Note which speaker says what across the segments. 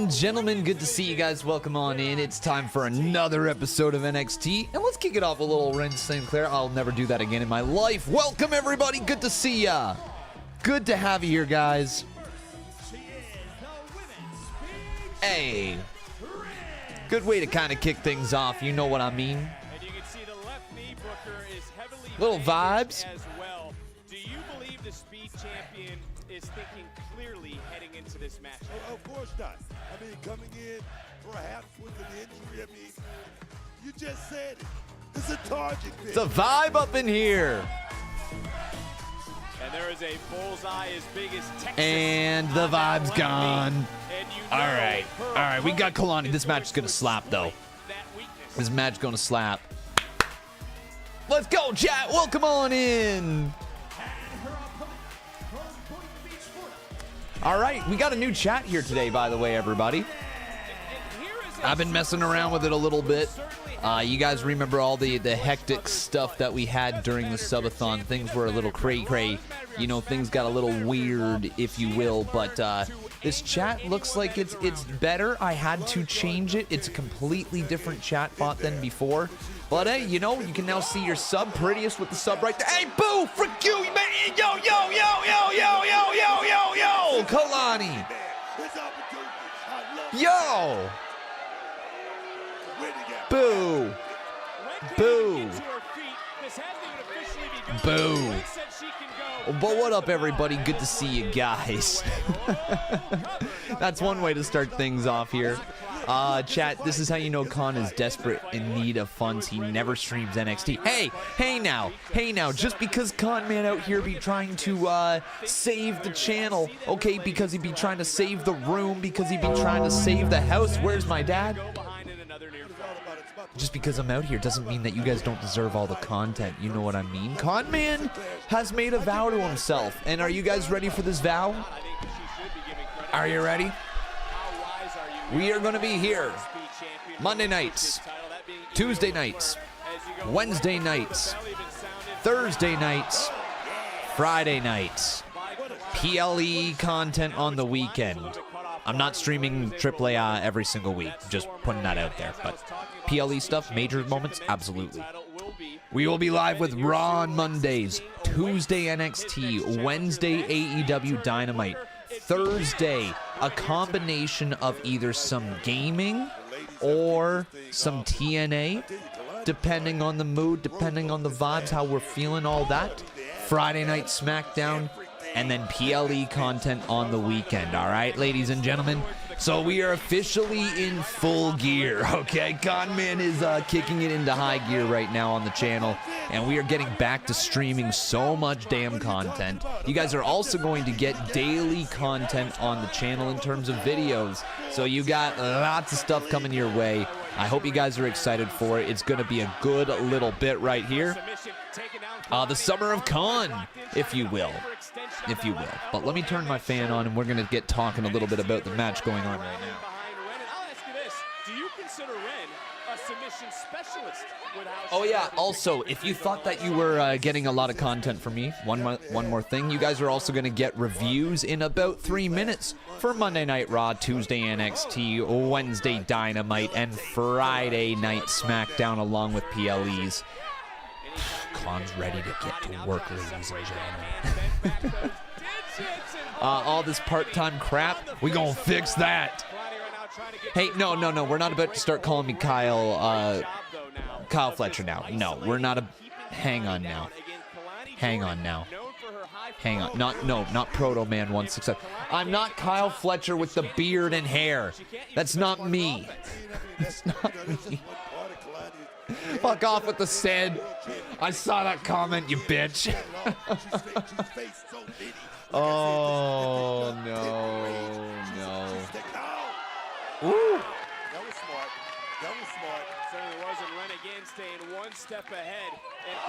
Speaker 1: and gentlemen, good to see you guys. Welcome on in. It's time for another episode of NXT. And let's kick it off a little Wren Sinclair. I'll never do that again in my life. Welcome, everybody. Good to see ya. Good to have you here, guys. Hey. Good way to kind of kick things off. You know what I mean. Little vibes.
Speaker 2: Do you believe the Speed Champion is thinking clearly heading into this match?
Speaker 3: Oh, of course not. I mean, coming in perhaps with an injury, I mean, you just said it. It's a target thing.
Speaker 1: It's a vibe up in here.
Speaker 2: And there is a bullseye as big as Texas.
Speaker 1: And the vibe's gone.
Speaker 2: And you know
Speaker 1: All right. We got Kelani. This match is going to slap, though. This match is going to slap. Let's go, chat. Welcome on in. All right, we got a new chat here today, by the way, everybody. I've been messing around with it a little bit. You guys remember all the hectic stuff that we had during the subathon. Things were a little cray-cray. You know, things got a little weird, if you will. But this chat looks like it's better. I had to change it. It's a completely different chat bot than before. But hey, you know, you can now see your sub, prettiest with the sub right there. Hey, boo, frick you, man. Yo, Kelani. Yo. Boo. Boo. Boo. But what up, everybody? Good to see you guys. That's one way to start things off here. Chat, this is how you know Khan is desperate in need of funds. He never streams NXT. Hey now, just because Khan man out here be trying to save the channel, okay, because he be trying to save the room, because he be trying to save the house. Where's my dad? Just because I'm out here doesn't mean that you guys don't deserve all the content. You know what I mean? Con Man has made a vow to himself. And are you guys ready for this vow? Are you ready? We are going to be here Monday nights, Tuesday nights, Wednesday nights, Thursday nights, Friday nights. PLE content on the weekend. I'm not streaming AAA every single week, just putting that out there. But PLE stuff, major moments, absolutely. We will be live with Raw on Mondays, Tuesday NXT, Wednesday AEW Dynamite, Thursday a combination of either some gaming or some TNA, depending on the mood, depending on the vibes, how we're feeling, all that. Friday night SmackDown, and then PLE content on the weekend. All right, ladies and gentlemen. So we are officially in full gear, okay? Conman is kicking it into high gear right now on the channel, and we are getting back to streaming so much damn content. You guys are also going to get daily content on the channel in terms of videos. So you got lots of stuff coming your way. I hope you guys are excited for it. It's going to be a good little bit right here. The summer of Khan, if you will. But let me turn my fan on, and we're going to get talking a little bit about the match going on right now.
Speaker 2: I'll ask you this. Do you consider Wren a submission specialist?
Speaker 1: Oh, yeah. Also, if you thought that you were getting a lot of content from me, one more thing. You guys are also going to get reviews in about 3 minutes for Monday Night Raw, Tuesday NXT, Wednesday Dynamite, and Friday Night SmackDown, along with PLEs. Khan's ready to get to work, ladies and gentlemen. All this part-time crap, we gonna fix that. Hey, no, we're not about to start calling me Kyle Fletcher now. No, we're not hang on now. Not Proto Man 167. I'm not Kyle Fletcher with the beard and hair. That's not me. That's not me. Fuck off with the sand. I saw that comment, you bitch. Oh, no. Woo.
Speaker 2: That was smart. Certainly wasn't. Wren again staying one step ahead. And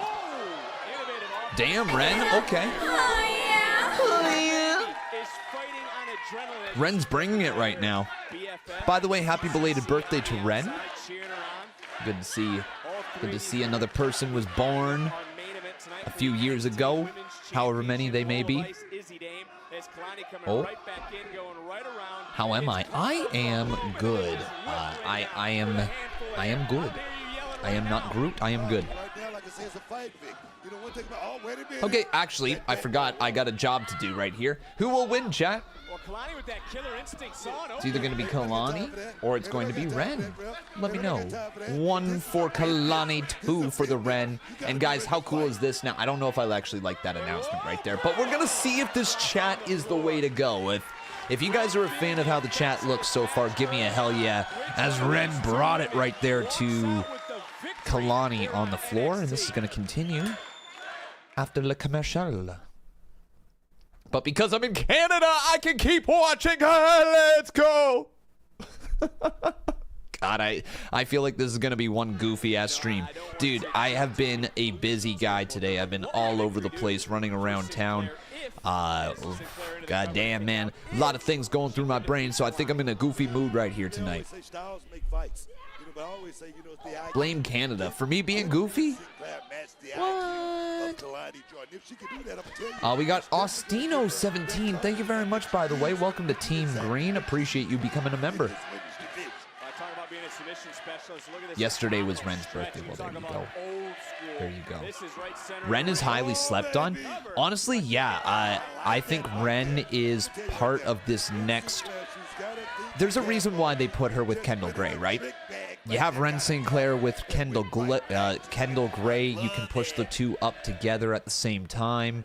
Speaker 2: innovative offense.
Speaker 1: Damn, Wren. Okay. Oh, yeah.
Speaker 2: Is fighting on adrenaline.
Speaker 1: Wren's bringing it right now. By the way, happy belated birthday to Wren. Good to see another person was born a few years ago, however many they may be.
Speaker 2: Izzi Dame as
Speaker 1: Oh. How am I? I am good. I am good. I am not Groot. I am good. Okay, actually, I forgot I got a job to do right here. Who will win, chat? It's either going to be Kelani or it's going to be Wren. Let me know. 1 for Kelani, 2 for the Wren. And guys, how cool is this now? I don't know if I actually like that announcement right there, but we're going to see if this chat is the way to go. If you guys are a fan of how the chat looks so far, give me a hell yeah. As Wren brought it right there to Kelani on the floor, and this is going to continue after le commercial. But because I'm in Canada, I can keep watching. Let's go. God, I feel like this is going to be one goofy-ass stream. Dude, I have been a busy guy today. I've been all over the place running around town. God damn, man. A lot of things going through my brain, so I think I'm in a goofy mood right here tonight. Blame Canada for me being goofy? What? We got Austino17. Thank you very much, by the way. Welcome to Team Green. Appreciate you becoming a member. Yesterday was Wren's birthday. Well, there you go. There you go. Wren is highly slept on. Honestly, yeah. I think Wren is part of this next... There's a reason why they put her with Kendall Gray, right? You have Wren Sinclair with Kendall Gray. You can push the two up together at the same time.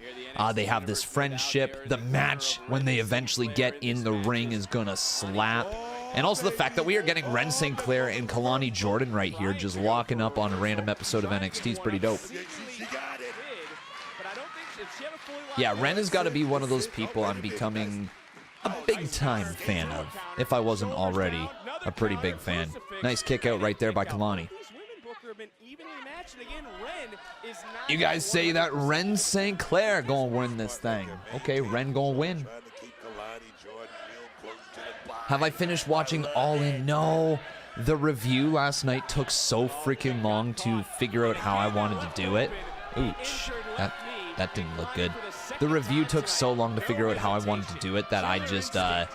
Speaker 1: They have this friendship. The match, when they eventually get in the ring, is going to slap. And also the fact that we are getting Wren Sinclair and Kelani Jordan right here, just locking up on a random episode of NXT is pretty dope. Yeah, Wren has got to be one of those people I'm becoming a big-time fan of, if I wasn't already a pretty big fan. Nice kick out right there by Kelani. You guys say that Wren Sinclair gonna win this thing. Okay, Wren gonna win. Have I finished watching All In? No. The review last night took so freaking long to figure out how I wanted to do it. Ooch. That didn't look good. The review took so long to figure out how I wanted to do it that I just, I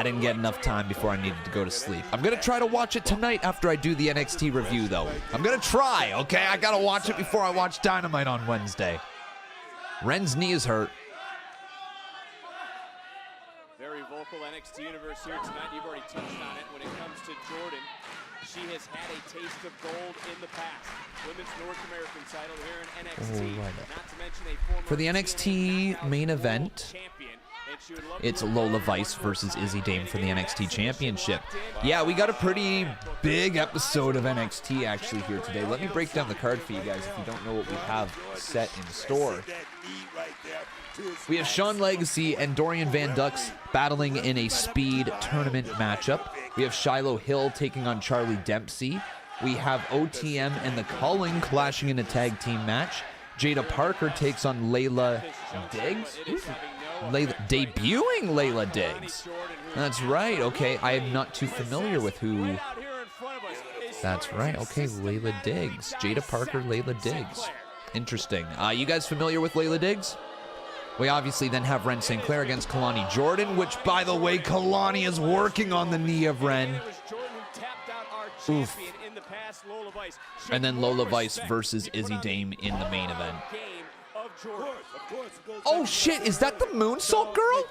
Speaker 1: didn't get enough time before I needed to go to sleep. I'm going to try to watch it tonight after I do the NXT review, though. I'm going to try, okay? I got to watch it before I watch Dynamite on Wednesday. Wren's knee is hurt.
Speaker 2: Very vocal NXT universe here tonight. You've already touched on it when it comes to Jordan. She has had a taste of gold in the past. Women's North American title here in NXT. Not to mention a former
Speaker 1: for the NXT main event, it's Lola Vice versus Izzi Dame for the NXT Championship. Yeah, we got a pretty big episode of NXT actually here today. Let me break down the card for you guys if you don't know what we have set in store. We have Shawn Legacy and Dorian Van Dux battling in a speed tournament matchup. We have Shiloh Hill taking on Charlie Dempsey. We have OTM and the Culling clashing in a tag team match. Jaida Parker takes on Layla Diggs. Debuting Layla Diggs. That's right. Okay, I am not too familiar with who. That's right. Okay, Layla Diggs. Jaida Parker, Layla Diggs. Interesting. You guys familiar with Layla Diggs? We obviously then have Wren Sinclair against Kelani Jordan, which, by the way, Kelani is working on the knee of Wren. Oof. And then Lola Vice versus Izzi Dame in the main event. Oh, shit. Is that the moonsault girl?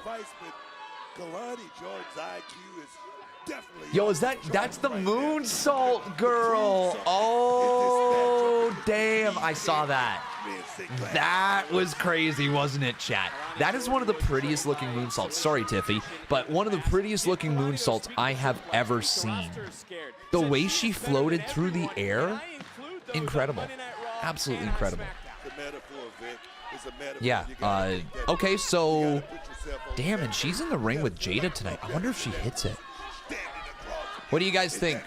Speaker 1: Yo, that's the moonsault girl. Oh, damn. I saw that. That was crazy, wasn't it, chat? That is one of the prettiest looking moonsaults. Sorry, Tiffy, but one of the prettiest looking moonsaults I have ever seen. The way she floated through the air, incredible. Absolutely incredible. Yeah, okay, so, damn, and she's in the ring with Jaida tonight. I wonder if she hits it. What do you guys think?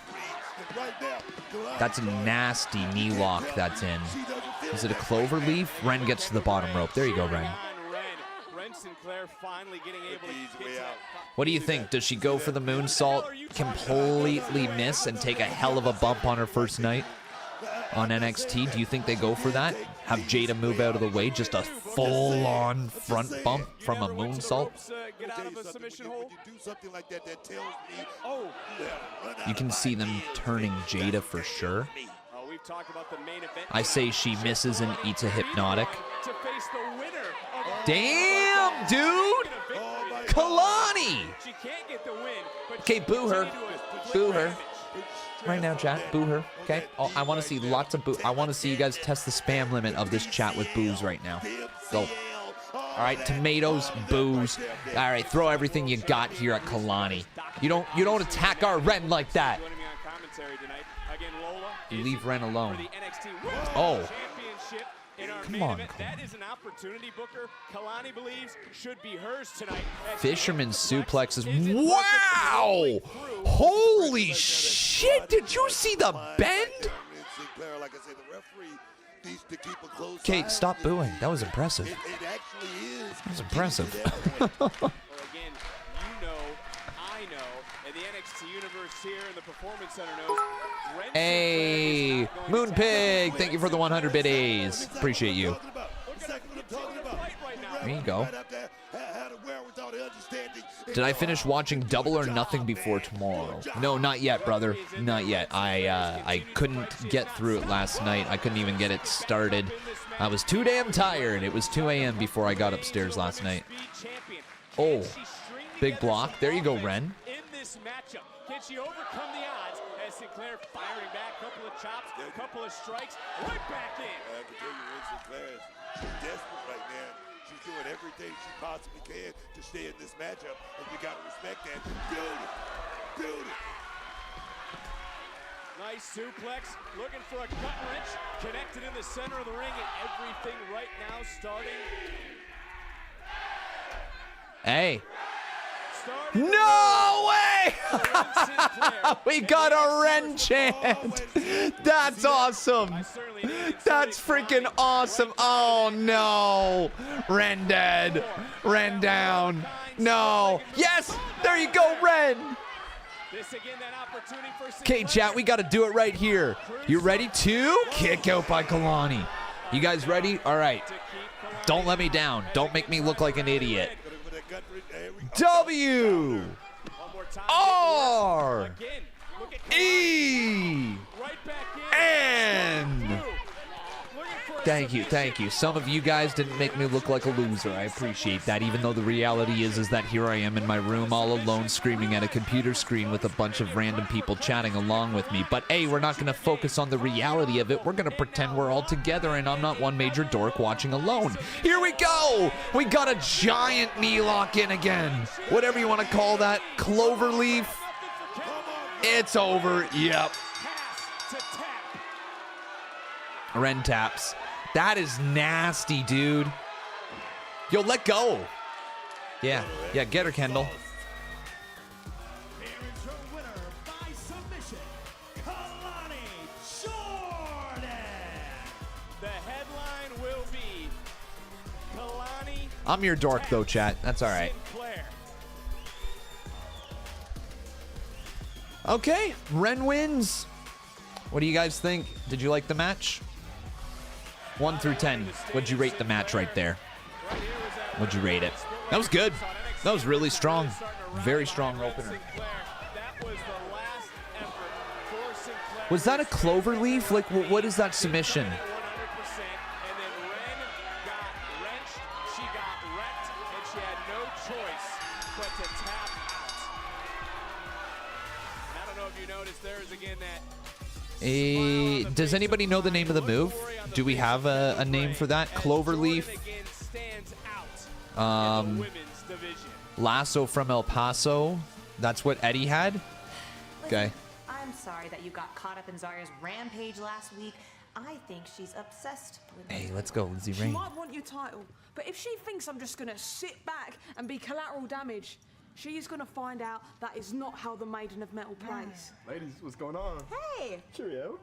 Speaker 1: That's a nasty knee lock that's in. Is it a clover leaf? Wren gets to the bottom rope. There you go, Wren. What do you think? Does she go for the moonsault, completely miss, and take a hell of a bump on her first night on NXT? Do you think they go for that? Have Jaida move out of the way. Just a full-on front bump from a moonsault.
Speaker 2: Get out of a submission hold.
Speaker 1: You can see them turning Jaida for sure.
Speaker 2: We've talked about the main event.
Speaker 1: I say she misses and eats a hypnotic.
Speaker 2: To face the winner of
Speaker 1: Damn, dude! Kelani!
Speaker 2: She can't get the win, but
Speaker 1: Okay, boo her. Boo her. Right now, chat. Boo her. Okay? Oh, I want to see lots of boo. I want to see you guys test the spam limit of this chat with boos right now. Go. All right, tomatoes, boos. All right, throw everything you got here at Kelani. You don't attack our Wren like that.
Speaker 2: joining me on commentary tonight. Again, Lola.
Speaker 1: You leave Wren alone.
Speaker 2: For the NXT Women's
Speaker 1: Oh.
Speaker 2: Championship in our
Speaker 1: Come
Speaker 2: main
Speaker 1: on,
Speaker 2: event. That is an opportunity, Booker. Kelani believes should be hers tonight.
Speaker 1: Fisherman suplexes. Wow! Holy shit! Did you see the bend? Okay, stop booing. That was impressive. That was impressive.
Speaker 2: Well, again, you know, I know, and the NXT universe here in the Performance Center knows. Wren
Speaker 1: Hey,
Speaker 2: Sinclair is not going
Speaker 1: Moon
Speaker 2: to
Speaker 1: Pig, thank you for the 100 bit A's. Appreciate you. There you go. Did I finish watching Double or Nothing before tomorrow? No, not yet, brother. Not yet. I couldn't get through it last night. I couldn't even get it started. I was too damn tired. It was 2 a.m. before I got upstairs last night. Oh, big block. There you go, Wren.
Speaker 2: In this matchup, can she overcome the odds as Sinclair firing back, couple of chops, couple of strikes, right back in.
Speaker 3: I can tell you, Wren Sinclair is desperate right now. She's doing everything she possibly can to stay in this matchup, and you got to respect that. Dude.
Speaker 2: Nice suplex, looking for a gut wrench, connected in the center of the ring, and everything right now starting.
Speaker 1: Hey. No way! We got a Wren chant. That's awesome. That's freaking awesome. Oh no. Wren dead. Wren down. No. Yes! There you go, Wren. Okay, chat, we got to do it right here. You ready to kick out by Kelani? You guys ready? All right. Don't let me down. Don't make me look like an idiot. W R E N. Thank you. Some of you guys didn't make me look like a loser. I appreciate that, even though the reality is that here I am in my room all alone screaming at a computer screen with a bunch of random people chatting along with me. But hey, we're not going to focus on the reality of it. We're going to pretend we're all together and I'm not one major dork watching alone. Here we go. We got a giant knee lock in again. Whatever you want to call that. Cloverleaf. It's over. Yep. Wren taps. That is nasty, dude. Yo, let go. Yeah, get her, Kendall.
Speaker 4: Here is your winner by submission, Kelani Jordan.
Speaker 2: The headline will be Kelani.
Speaker 1: I'm your dork, though, chat. That's all right.
Speaker 2: Sinclair.
Speaker 1: Okay, Wren wins. What do you guys think? Did you like the match? 1 through 10. What'd you rate the match right there? What'd you rate it? That was good. That was really strong. Very strong opener. Was that a clover leaf? Like, what is that submission? Does anybody know the name of the move? Do we have a name for that? Cloverleaf? Lasso from El Paso? That's what Eddie had? Okay.
Speaker 5: I'm sorry that you got caught up in Zarya's rampage last week. I think she's obsessed with
Speaker 1: Hey, let's go, Izzi
Speaker 6: She
Speaker 1: Dame.
Speaker 6: might want your title, but if she thinks I'm just gonna sit back and be collateral damage, She's gonna find out that is not how the Maiden of Metal plays.
Speaker 7: Ladies, what's going on?
Speaker 5: Hey!
Speaker 7: Cheerio.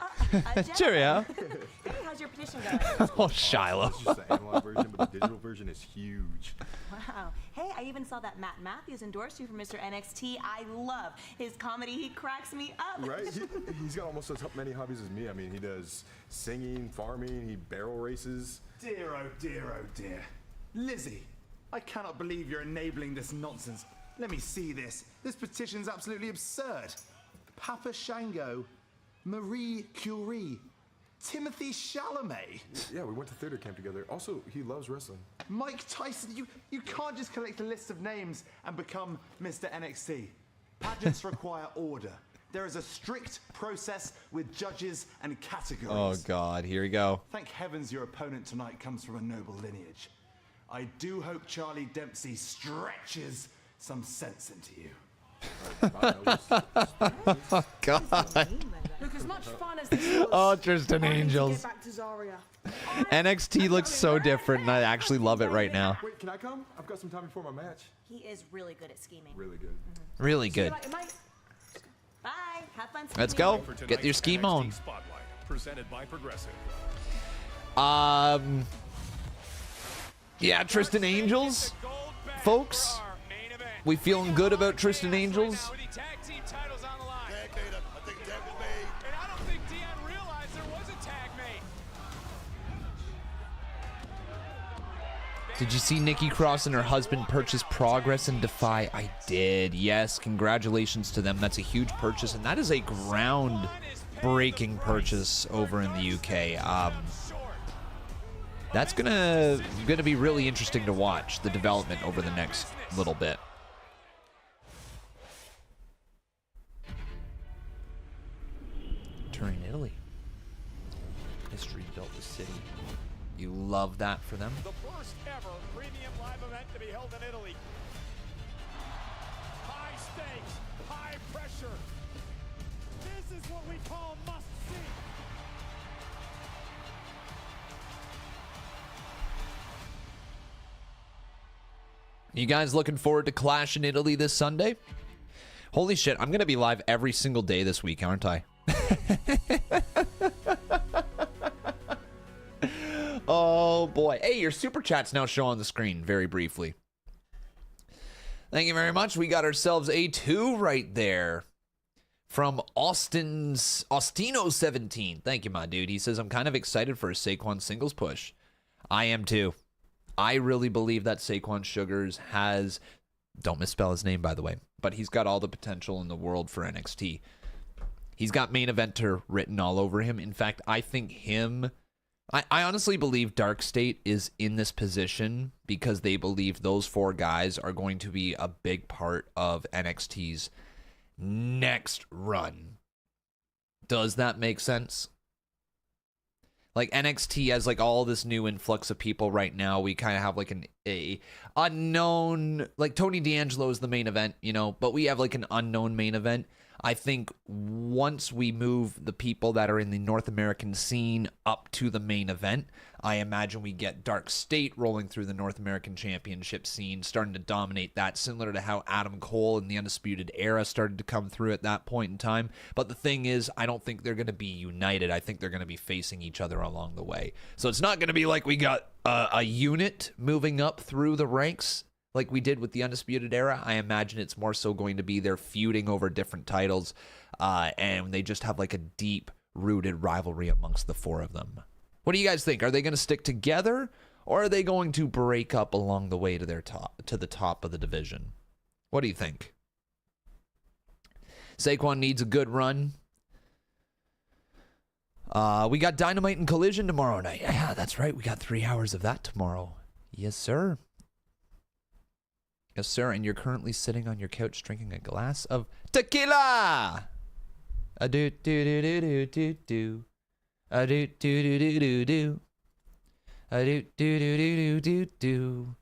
Speaker 1: Cheerio.
Speaker 5: Hey, how's your petition going?
Speaker 1: Oh, Shiloh.
Speaker 7: It's just the analog version, but the digital version is huge.
Speaker 5: Wow. Hey, I even saw that Matt Matthews endorsed you for Mr. NXT. I love his comedy. He cracks me up.
Speaker 7: Right? He's got almost as many hobbies as me. I mean, he does singing, farming, he barrel races.
Speaker 8: Dear, oh dear, oh dear. Lizzie, I cannot believe you're enabling this nonsense. Let me see this. This petition's absolutely absurd. Papa Shango, Marie Curie, Timothy Chalamet.
Speaker 7: Yeah, we went to theater camp together. Also, he loves wrestling.
Speaker 8: Mike Tyson, you can't just collect a list of names and become Mr. NXT. Pageants require order. There is a strict process with judges and categories.
Speaker 1: Oh, God. Here we go.
Speaker 8: Thank heavens your opponent tonight comes from a noble lineage. I do hope Charlie Dempsey stretches some sense into you.
Speaker 1: Oh, God.
Speaker 6: Look, as much fun as this was,
Speaker 1: Oh, Tristan
Speaker 6: I need to
Speaker 1: Angels.
Speaker 6: get back to Zarya.
Speaker 1: NXT looks so different, and I actually love it right now.
Speaker 7: Wait, can I come? I've got some time before my match.
Speaker 5: He is really good at scheming.
Speaker 7: Really good.
Speaker 1: Really good.
Speaker 6: See you later, mate.
Speaker 5: Bye. Have fun.
Speaker 1: Let's
Speaker 5: scheming.
Speaker 1: go. Get your scheme on.
Speaker 4: Spotlight, presented by Progressive.
Speaker 1: Yeah, Tristan Angels, folks. We feeling good about Tristan Angels? Did you see Nikki Cross and her husband purchase Progress and Defy? I did. Yes, congratulations to them. That's a huge purchase, and that is a ground-breaking purchase over in the UK. That's gonna be really interesting to watch the development over the next little bit. Turin, Italy. History built the city. You love that for them.
Speaker 4: The first ever premium live event to be held in Italy. High stakes, high pressure. This is what we call must see.
Speaker 1: You guys looking forward to Clash in Italy this Sunday? Holy shit, I'm going to be live every single day this week, aren't I? Oh, boy. Hey, your super chat's now showing on the screen very briefly. Thank you very much. We got ourselves a 2 right there from Ostino17. Thank you, my dude. He says, I'm kind of excited for a Saquon singles push. I am too. I really believe that Saquon Sugars has, don't misspell his name, by the way, but he's got all the potential in the world for NXT. He's got main eventer written all over him. In fact, I think I honestly believe Dark State is in this position because they believe those 4 guys are going to be a big part of NXT's next run. Does that make sense? Like NXT has like all this new influx of people right now. We kind of have like a unknown, like Tony D'Angelo is the main event, you know, but we have like an unknown main event. I think once we move the people that are in the North American scene up to the main event, I imagine we get Dark State rolling through the North American Championship scene, starting to dominate that, similar to how Adam Cole in the Undisputed Era started to come through at that point in time. But the thing is, I don't think they're going to be united. I think they're going to be facing each other along the way. So it's not going to be like we got a unit moving up through the ranks like we did with the Undisputed Era. I imagine it's more so going to be they're feuding over different titles, and they just have like a deep-rooted rivalry amongst the 4 of them. What do you guys think? Are they going to stick together, or are they going to break up along the way to the top of the division? What do you think? Saquon needs a good run. We got Dynamite and Collision tomorrow night. Yeah, that's right. We got 3 hours of that tomorrow. Yes, sir. Yes, sir, and you're currently sitting on your couch drinking a glass of tequila. A do do do do do do do. A do do do do do do. A do do do do do do.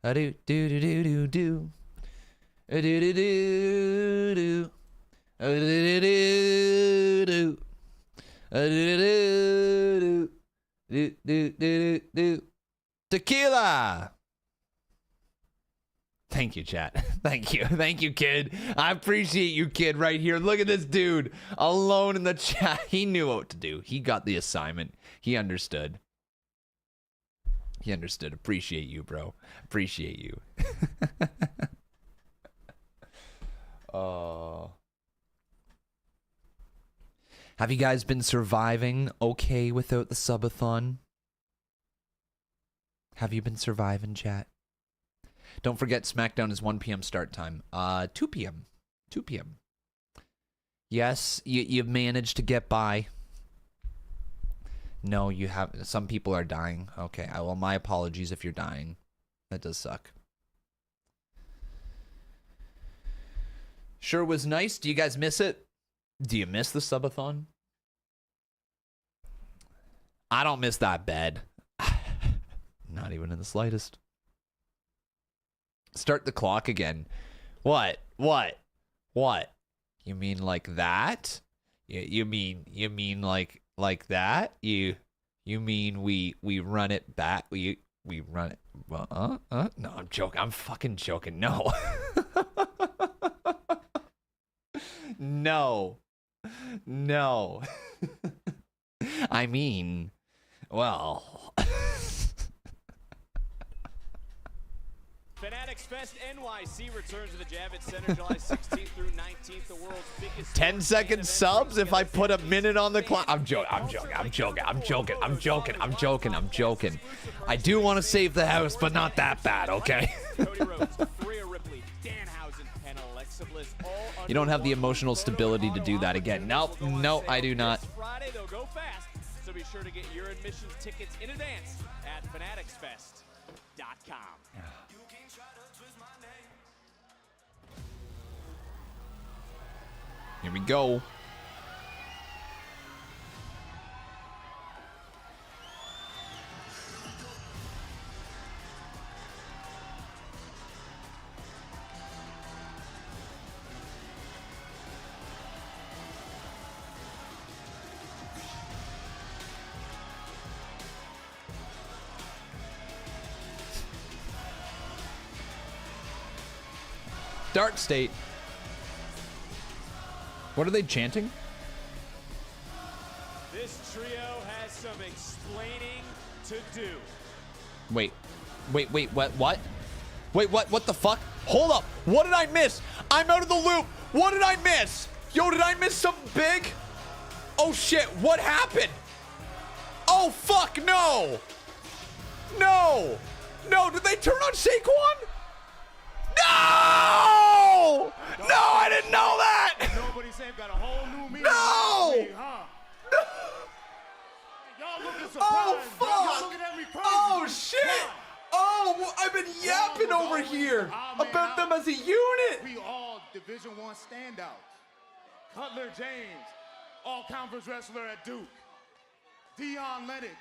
Speaker 1: A do do do do do do. A do do do do. A do do do do. A do do do do do do. Tequila. Thank you, chat. Thank you. Thank you, kid. I appreciate you, kid, right here. Look at this dude alone in the chat. He knew what to do. He got the assignment. He understood. He understood. Appreciate you, bro. Appreciate you. Oh. Have you guys been surviving okay without the subathon? Have you been surviving, chat? Don't forget, SmackDown is 1 p.m. start time. 2 p.m. 2 p.m. Yes, you've managed to get by. No, you have. Some people are dying. Okay, well, my apologies if you're dying. That does suck. Sure was nice. Do you guys miss it? Do you miss the subathon? I don't miss that bed. Not even in the slightest. Start the clock again. What? What? What? You mean like that? You mean like that? You mean we run it back? We run it? No, I'm joking. I'm fucking joking. No. No. No. I mean, well.
Speaker 2: Fanatics Fest NYC returns to the Javits Center July 16th through 19th. The world's biggest
Speaker 1: 10-second subs if I put a minute on the clock. I'm joking. I do want to save the house, but not that bad, okay? You don't have the emotional stability to do that again. No, I do not.
Speaker 2: Friday, they'll go fast, so be sure to get your admissions tickets in advance at fanaticsfest.com.
Speaker 1: Here we go. Dark State. What are they chanting?
Speaker 2: This trio has some explaining to do.
Speaker 1: Wait, what? Wait, what the fuck? Hold up, what did I miss? I'm out of the loop. What did I miss? Yo, did I miss something big? Oh shit, what happened? Oh fuck, no! No, did they turn on Saquon? No! No, I didn't know that!
Speaker 4: Nobody said got a whole new meaning.
Speaker 1: No!
Speaker 4: No! Y'all looking surprised.
Speaker 1: Oh, fuck!
Speaker 4: Y'all looking at me crazy.
Speaker 1: Oh, shit! Oh, I've been yapping over here about them as a unit!
Speaker 4: We all Division I standouts. Cutler James, all-conference wrestler at Duke. Deion Lennox,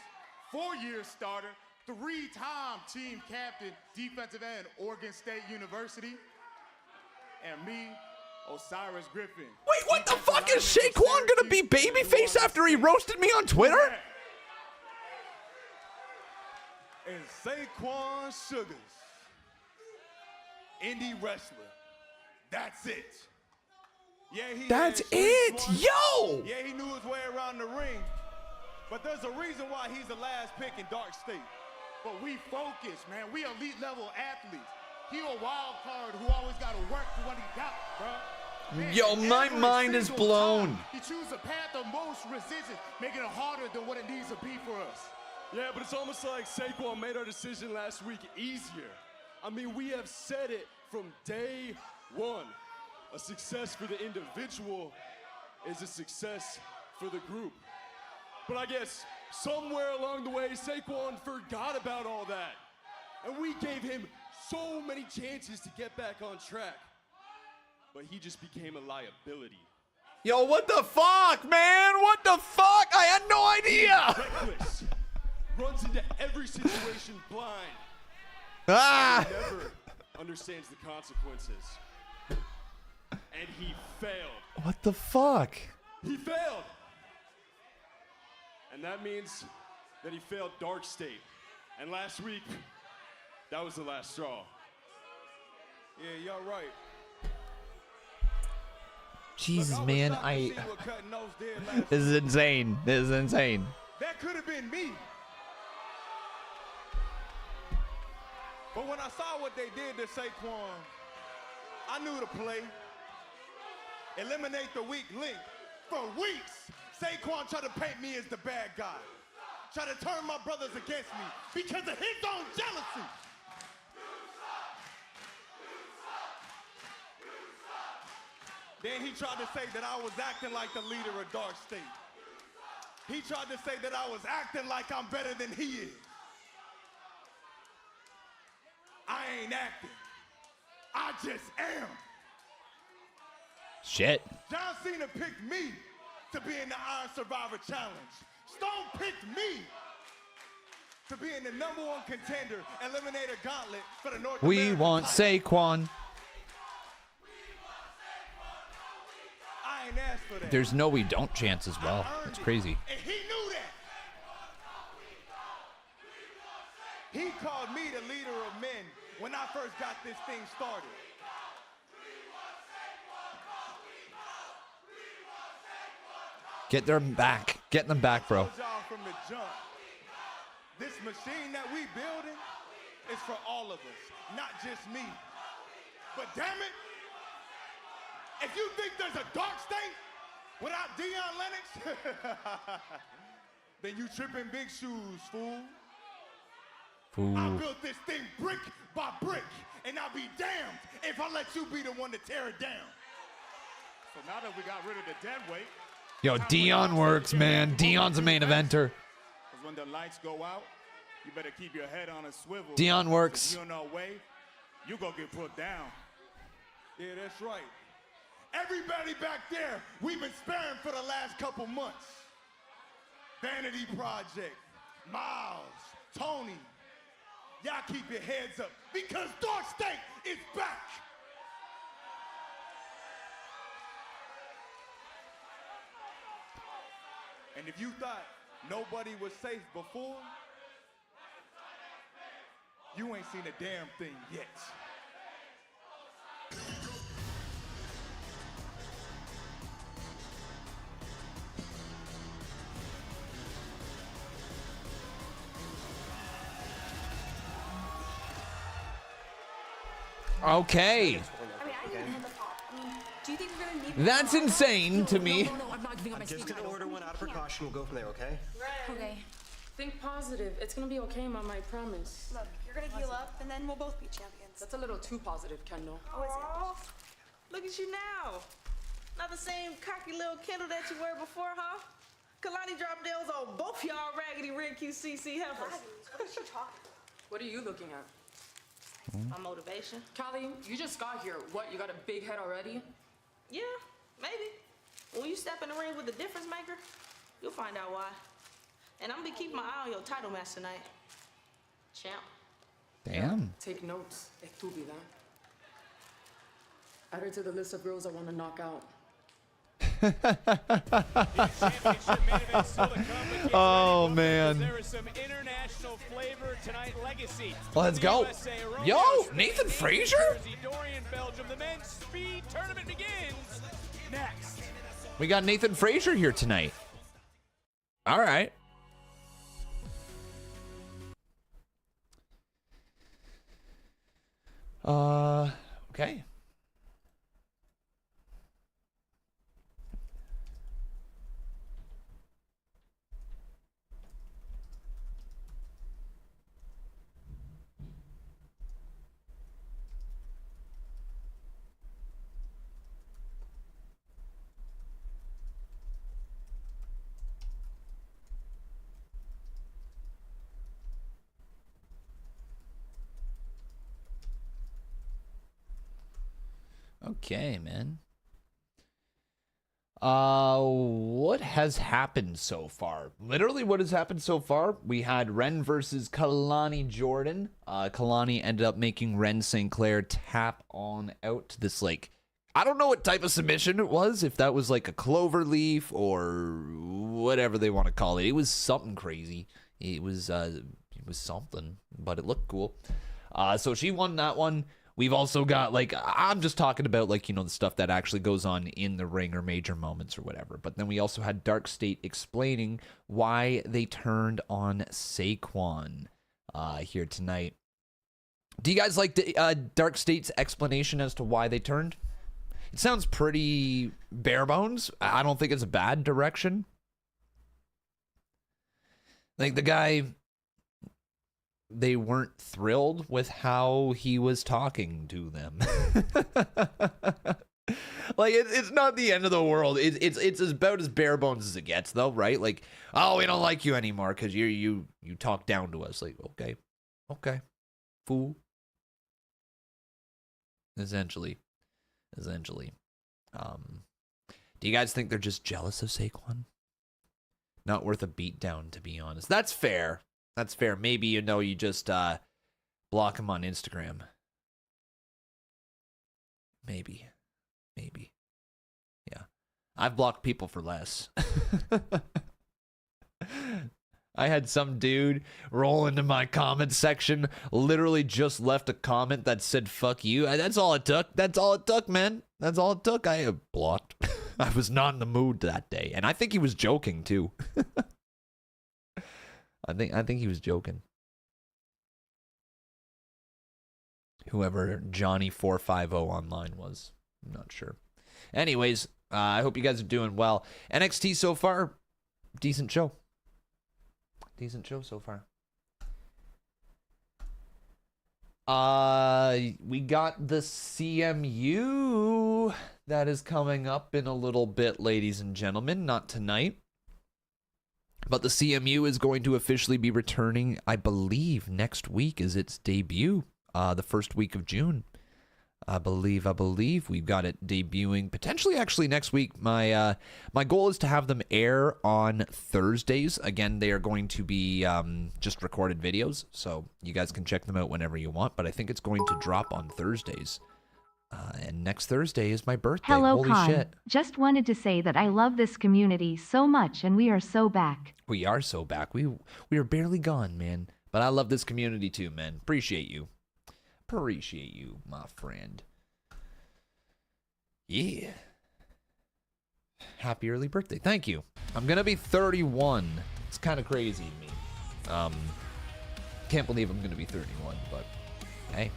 Speaker 4: 4-year starter, 3-time team captain, defensive end, Oregon State University. And me, Osiris Griffin.
Speaker 1: Wait, what the fuck? Is Saquon gonna be babyface after he roasted me on Twitter?
Speaker 3: And Saquon Sugars, indie wrestler. That's it. Yeah,
Speaker 1: That's it! Yo!
Speaker 3: Yeah, he knew his way around the ring. But there's a reason why he's the last pick in Dark State.
Speaker 4: But we focus, man. We elite level athletes. He a wild card who always got to work for what he got, bro. Man,
Speaker 1: Yo, my mind is blown.
Speaker 4: Time, he chooses a path of most resistance, making it harder than what it needs to be for us.
Speaker 9: Yeah, but it's almost like Saquon made our decision last week easier. I mean, we have said it from day one. A success for the individual is a success for the group. But I guess somewhere along the way, Saquon forgot about all that. And we gave him so many chances to get back on track. But he just became a liability.
Speaker 1: Yo, what the fuck, man? What the fuck? I had no idea!
Speaker 9: Reckless. Runs into every situation blind.
Speaker 1: Ah!
Speaker 9: He never understands the consequences. And he failed.
Speaker 1: What the fuck?
Speaker 9: He failed. And that means that he failed Dark State. And last week, that was the last straw. Yeah, y'all right.
Speaker 1: Jesus, man, this is insane. This is insane.
Speaker 4: That could have been me. But when I saw what they did to Saquon, I knew the play. Eliminate the weak link. For weeks, Saquon tried to paint me as the bad guy. Tried to turn my brothers against me because of his own jealousy. Then he tried to say that I was acting like the leader of Dark State. He tried to say that I was acting like I'm better than he is. I ain't acting. I just am.
Speaker 1: Shit.
Speaker 4: John Cena picked me to be in the Iron Survivor Challenge. Stone picked me to be in the #1 contender Eliminator Gauntlet for the North
Speaker 1: We
Speaker 4: American
Speaker 1: want
Speaker 4: title.
Speaker 1: Saquon.
Speaker 4: I ain't asked for that.
Speaker 1: There's no we don't chance as well. That's crazy.
Speaker 4: And he knew that. He called me the leader of men when I first got this thing started.
Speaker 1: Get them back. Get them back, bro.
Speaker 4: I told y'all from the jump, this machine that we building is for all of us, not just me. But damn it, if you think there's a Dark State without Deion Lennox, then you tripping big shoes, fool. I built this thing brick by brick, and I'll be damned if I let you be the one to tear it down. So now that we got rid of the dead weight,
Speaker 1: Yo, Dion works, man. Dion's a main eventer.
Speaker 4: because when the lights go out, you better keep your head on a swivel.
Speaker 1: Dion works.
Speaker 4: If you're no way, you gonna get put down. Yeah, that's right. Everybody back there, we've been sparing for the last couple months. Vanity Project, Miles, Tony. Y'all keep your heads up because Dark State is back. And if you thought nobody was safe before, you ain't seen a damn thing yet.
Speaker 1: Okay.
Speaker 6: Do you think we're gonna need
Speaker 1: That's insane to me.
Speaker 6: No, I'm not giving up my
Speaker 10: Just
Speaker 6: speaking
Speaker 10: gonna order one out of precaution. We'll go from there, okay?
Speaker 6: Okay.
Speaker 11: Think positive. It's gonna be okay, Mom, I promise.
Speaker 5: Look, you're gonna heal up, and then we'll both be champions.
Speaker 11: That's a little too positive, Kendall.
Speaker 5: Oh, look at you now. Not the same cocky little Kendall that you were before, huh? Kelani dropped nails on both y'all raggedy red QCC heifers.
Speaker 6: What is she talking about?
Speaker 11: What are you looking at?
Speaker 5: My motivation.
Speaker 11: Callie, you just got here. What, you got a big head already?
Speaker 5: Yeah, maybe. When you step in the ring with the difference maker, you'll find out why. And I'm gonna be keeping my eye on your title match tonight. Champ.
Speaker 1: Damn.
Speaker 11: Take notes. Estúpida. Add her to the list of girls I want to knock out.
Speaker 1: Oh, man.
Speaker 2: There is some international flavor tonight. Legacy.
Speaker 1: Let's go. Yo, Nathan Frazier?
Speaker 2: Dorian, Belgium. The men's speed tournament begins next.
Speaker 1: We got Nathan Frazier here tonight. All right. Okay. Okay, man. What has happened so far? Literally, what has happened so far? We had Wren versus Kelani Jordan. Kelani ended up making Wren Sinclair tap on out to this, like, I don't know what type of submission it was, if that was like a clover leaf or whatever they want to call it. It was something crazy. It was something, but it looked cool. So she won that one. We've also got, like, I'm just talking about, like, you know, the stuff that actually goes on in the ring or major moments or whatever. But then we also had Dark State explaining why they turned on Saquon here tonight. Do you guys like Dark State's explanation as to why they turned? It sounds pretty bare bones. I don't think it's a bad direction. Like, the guy, they weren't thrilled with how he was talking to them. Like, it's not the end of the world. It's about as bare bones as it gets, though, right? Like, oh, we don't like you anymore because you talk down to us. Like, okay, fool. Essentially. Do you guys think they're just jealous of Saquon? Not worth a beatdown, to be honest. That's fair. Maybe, you know, you just block him on Instagram. Maybe. Yeah. I've blocked people for less. I had some dude roll into my comment section, literally just left a comment that said, fuck you. That's all it took. Man. That's all it took. I blocked. I was not in the mood that day. And I think he was joking, too. I think he was joking. Whoever Johnny450 online was. I'm not sure. Anyways, I hope you guys are doing well. NXT so far, decent show. So far. We got the CMU that is coming up in a little bit, ladies and gentlemen. Not tonight. But the CMU is going to officially be returning, I believe, next week is its debut. The first week of June. I believe we've got it debuting potentially actually next week. My goal is to have them air on Thursdays. Again, they are going to be just recorded videos, so you guys can check them out whenever you want. But I think it's going to drop on Thursdays. And next Thursday is my birthday.
Speaker 12: Hello,
Speaker 1: Holy
Speaker 12: Con.
Speaker 1: shit.
Speaker 12: Just wanted to say that I love this community so much, and we are so back.
Speaker 1: We are so back. We are barely gone, man. But I love this community too, man. Appreciate you. Appreciate you, my friend. Yeah. Happy early birthday. Thank you. I'm going to be 31. It's kind of crazy to me. Can't believe I'm going to be 31, but hey.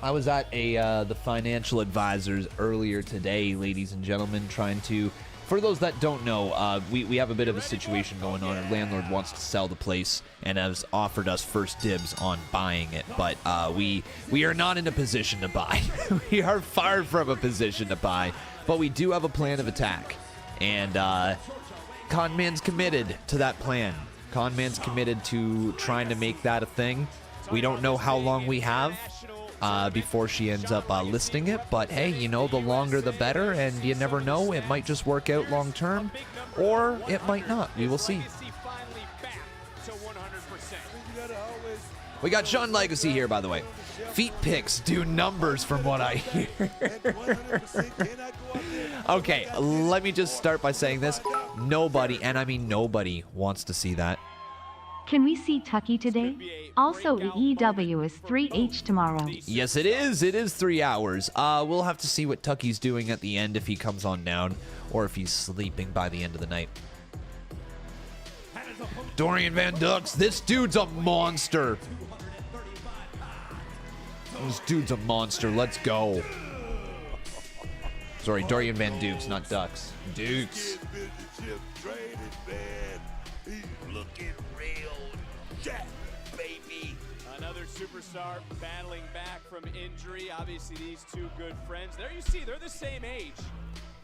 Speaker 1: I was at the financial advisors earlier today, ladies and gentlemen, trying to... For those that don't know, we have a bit of a situation going on. Our landlord wants to sell the place and has offered us first dibs on buying it, but we are not in a position to buy. We are far from a position to buy, but we do have a plan of attack, and Conman's committed to that plan. Conman's committed to trying to make that a thing. We don't know how long we have before she ends up listing it, but hey, you know, the longer the better, and you never know, it might just work out long term, or it might not. We will see. We got Sean Legacy here, by the way. Feet pics do numbers from what I hear. Okay, let me just start by saying this. Nobody, and I mean nobody, wants to see that.
Speaker 12: Can we see Tucky today? Also, EEW is 3H tomorrow.
Speaker 1: Yes, it is. It is 3 hours. We'll have to see what Tucky's doing at the end if he comes on down or if he's sleeping by the end of the night. Dorian Van Dux, this dude's a monster. This dude's a monster. Let's go. Sorry, Dorian Van Dukes, not Ducks. Dukes.
Speaker 2: Another superstar battling back from injury. Obviously, these two good friends. There you see, they're the same age.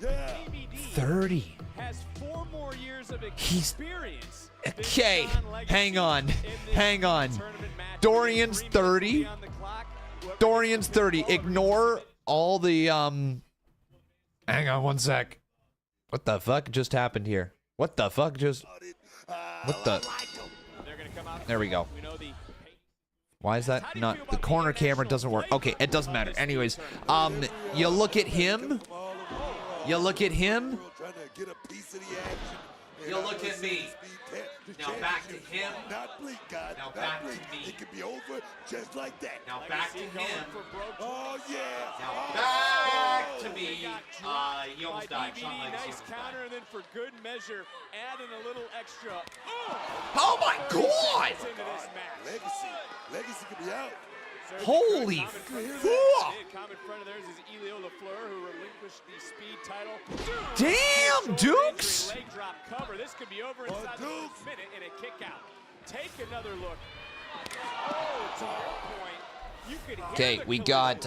Speaker 3: Yeah.
Speaker 1: 30.
Speaker 2: Has 4 more years of experience.
Speaker 1: Okay, hang on. Dorian's 30. Dorian's 30. Ignore all the, Hang on one sec. What the fuck just happened here? What the fuck just... What the... There we go. Why is that not... The corner camera doesn't work. Okay, it doesn't matter. Anyways, you look at him. You look at him. You look at me. Now back to him.
Speaker 3: Not blink, God.
Speaker 1: Now
Speaker 3: Not
Speaker 1: back to
Speaker 3: blink.
Speaker 1: me.
Speaker 3: It could be over just like that.
Speaker 1: Now back to him.
Speaker 3: Oh, yeah.
Speaker 1: Now back to me. He almost died. Shawn Legacy
Speaker 2: Nice counter, and then for good measure, adding a little extra.
Speaker 1: Oh my God!
Speaker 3: Legacy could be out.
Speaker 1: Holy fuck!
Speaker 2: Common friend of theirs is Elio LaFleur, who relinquished the speed title.
Speaker 1: Damn, Dukes!
Speaker 2: Leg drop cover. This could be over inside the first minute and a kick out. Take another look. Oh, to your point. You could hear
Speaker 1: Okay, we got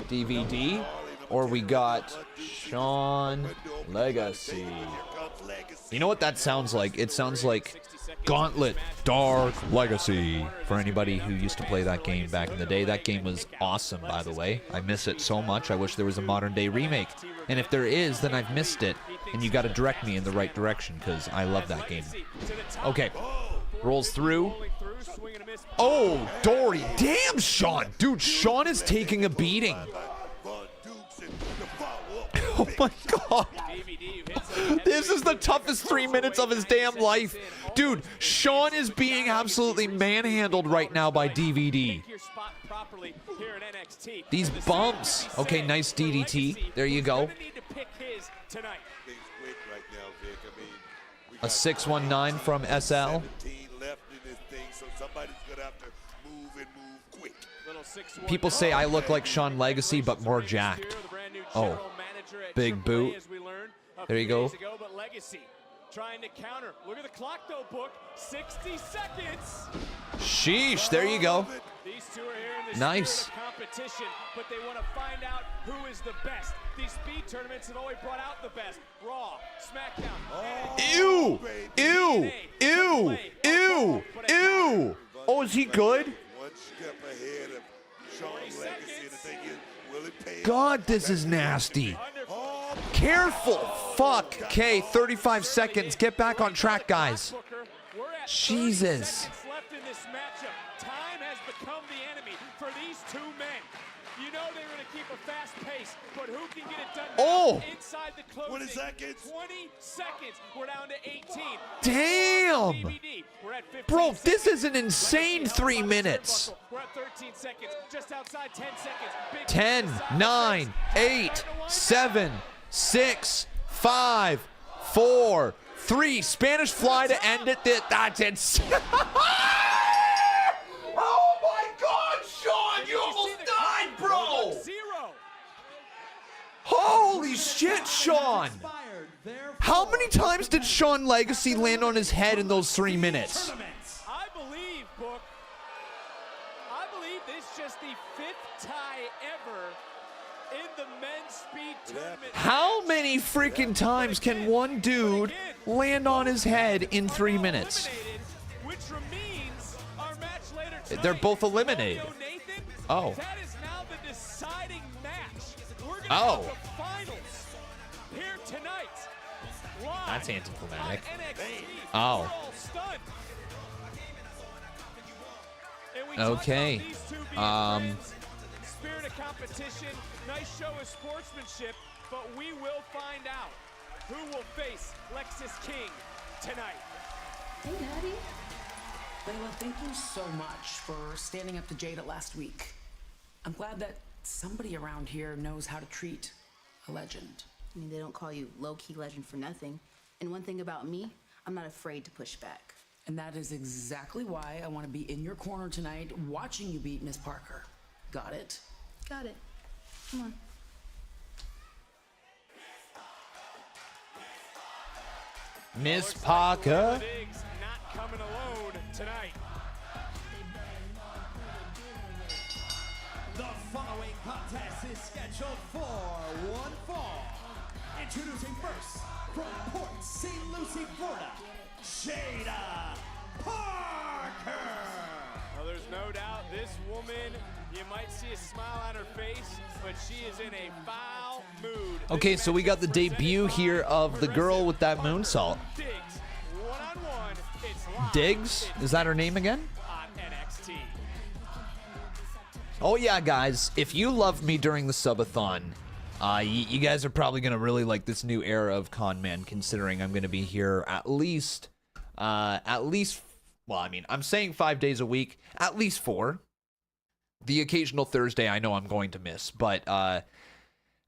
Speaker 1: DVD, or we got Shawn Legacy. You know what that sounds like? It sounds like Gauntlet Dark Legacy. For anybody who used to play that game back in the day, that game was awesome, by the way. I miss it so much. I wish there was a modern day remake. And if there is, then I've missed it. And you got to direct me in the right direction, because I love that game. Okay, rolls through. Oh, Dory. Damn, Shawn. Dude, Shawn is taking a beating. Oh my God. This is the toughest 3 minutes of his damn life. Dude, Shawn is being absolutely manhandled right now by DVD. These bumps. Okay, nice DDT. There you go. A 619 from SL. People say I look like Shawn Legacy, but more jacked. Oh, big boot. There you go.
Speaker 2: Trying to counter. Look at the clock though, Book. 60 seconds.
Speaker 1: Sheesh, there you go.
Speaker 2: These two are here in the
Speaker 1: nice
Speaker 2: competition, but they want to find out who is the best. These speed tournaments have always brought out the best. Raw, SmackDown.
Speaker 1: Ew! Ew! Ew! Ew! Ew! Oh, is he good?
Speaker 3: One step ahead of Shawn Legacy, and the thing is, will it pay?
Speaker 1: God, this is nasty. Careful. Fuck. Okay, 35 seconds. Get back on track, guys. Jesus.
Speaker 2: Left in this matchup. Time has become the enemy for these two men. You know they're going to keep a fast pace, but who can get it done inside the closing?
Speaker 3: 20 seconds.
Speaker 2: 20 seconds. We're down to 18.
Speaker 1: Damn. Bro, this is an insane 3 minutes.
Speaker 2: We're at 13 seconds. Just outside 10 seconds.
Speaker 1: 10, 9, 8, 7, 6, 5, 4, 3. Spanish fly to end it. That's it. Oh my God, Shawn, you almost died, bro. Holy shit, Shawn. How many times did Shawn Legacy land on his head in those 3 minutes?
Speaker 2: I believe, Book. I believe this is just the 5th tie ever in the men's speed tournament.
Speaker 1: How many freaking times can one dude land on his head in 3 minutes?
Speaker 2: Which means our match later tonight,
Speaker 1: they're both eliminated. Oh.
Speaker 2: That is now the deciding match. We're gonna
Speaker 1: Oh.
Speaker 2: have the finals here tonight. Live
Speaker 1: That's anticlimactic.
Speaker 2: on NXT.
Speaker 1: Oh.
Speaker 2: We're all stunned. And we
Speaker 1: Okay.
Speaker 2: talk about these two being friends, spirit of competition, nice show of sportsmanship, but we will find out who will face Lexis King tonight.
Speaker 13: Hey, Daddy. Layla, thank you so much for standing up to Jaida last week. I'm glad that somebody around here knows how to treat a legend.
Speaker 14: I mean, they don't call you low-key legend for nothing. And one thing about me, I'm not afraid to push back.
Speaker 13: And that is exactly why I want to be in your corner tonight, watching you beat Miss Parker. Got it?
Speaker 14: Got it. Come on.
Speaker 1: Miss Parker.
Speaker 2: Layla Diggs not coming alone tonight.
Speaker 15: The following contest is scheduled for one fall. Introducing first, from Port St. Lucie, Florida, Jaida Parker.
Speaker 2: Well, there's no doubt this woman, you might see a smile on her face, but she is in a foul mood.
Speaker 1: Okay, so we got the debut here of the girl with that moonsault.
Speaker 2: Diggs, one-on-one, it's live
Speaker 1: Diggs? Is that her name again?
Speaker 2: on NXT.
Speaker 1: Oh yeah, guys, if you loved me during the subathon, You guys are probably going to really like this new era of Con Man, considering I'm going to be here at least, well, I mean, I'm saying 5 days a week, at least 4. The occasional Thursday I know I'm going to miss, but at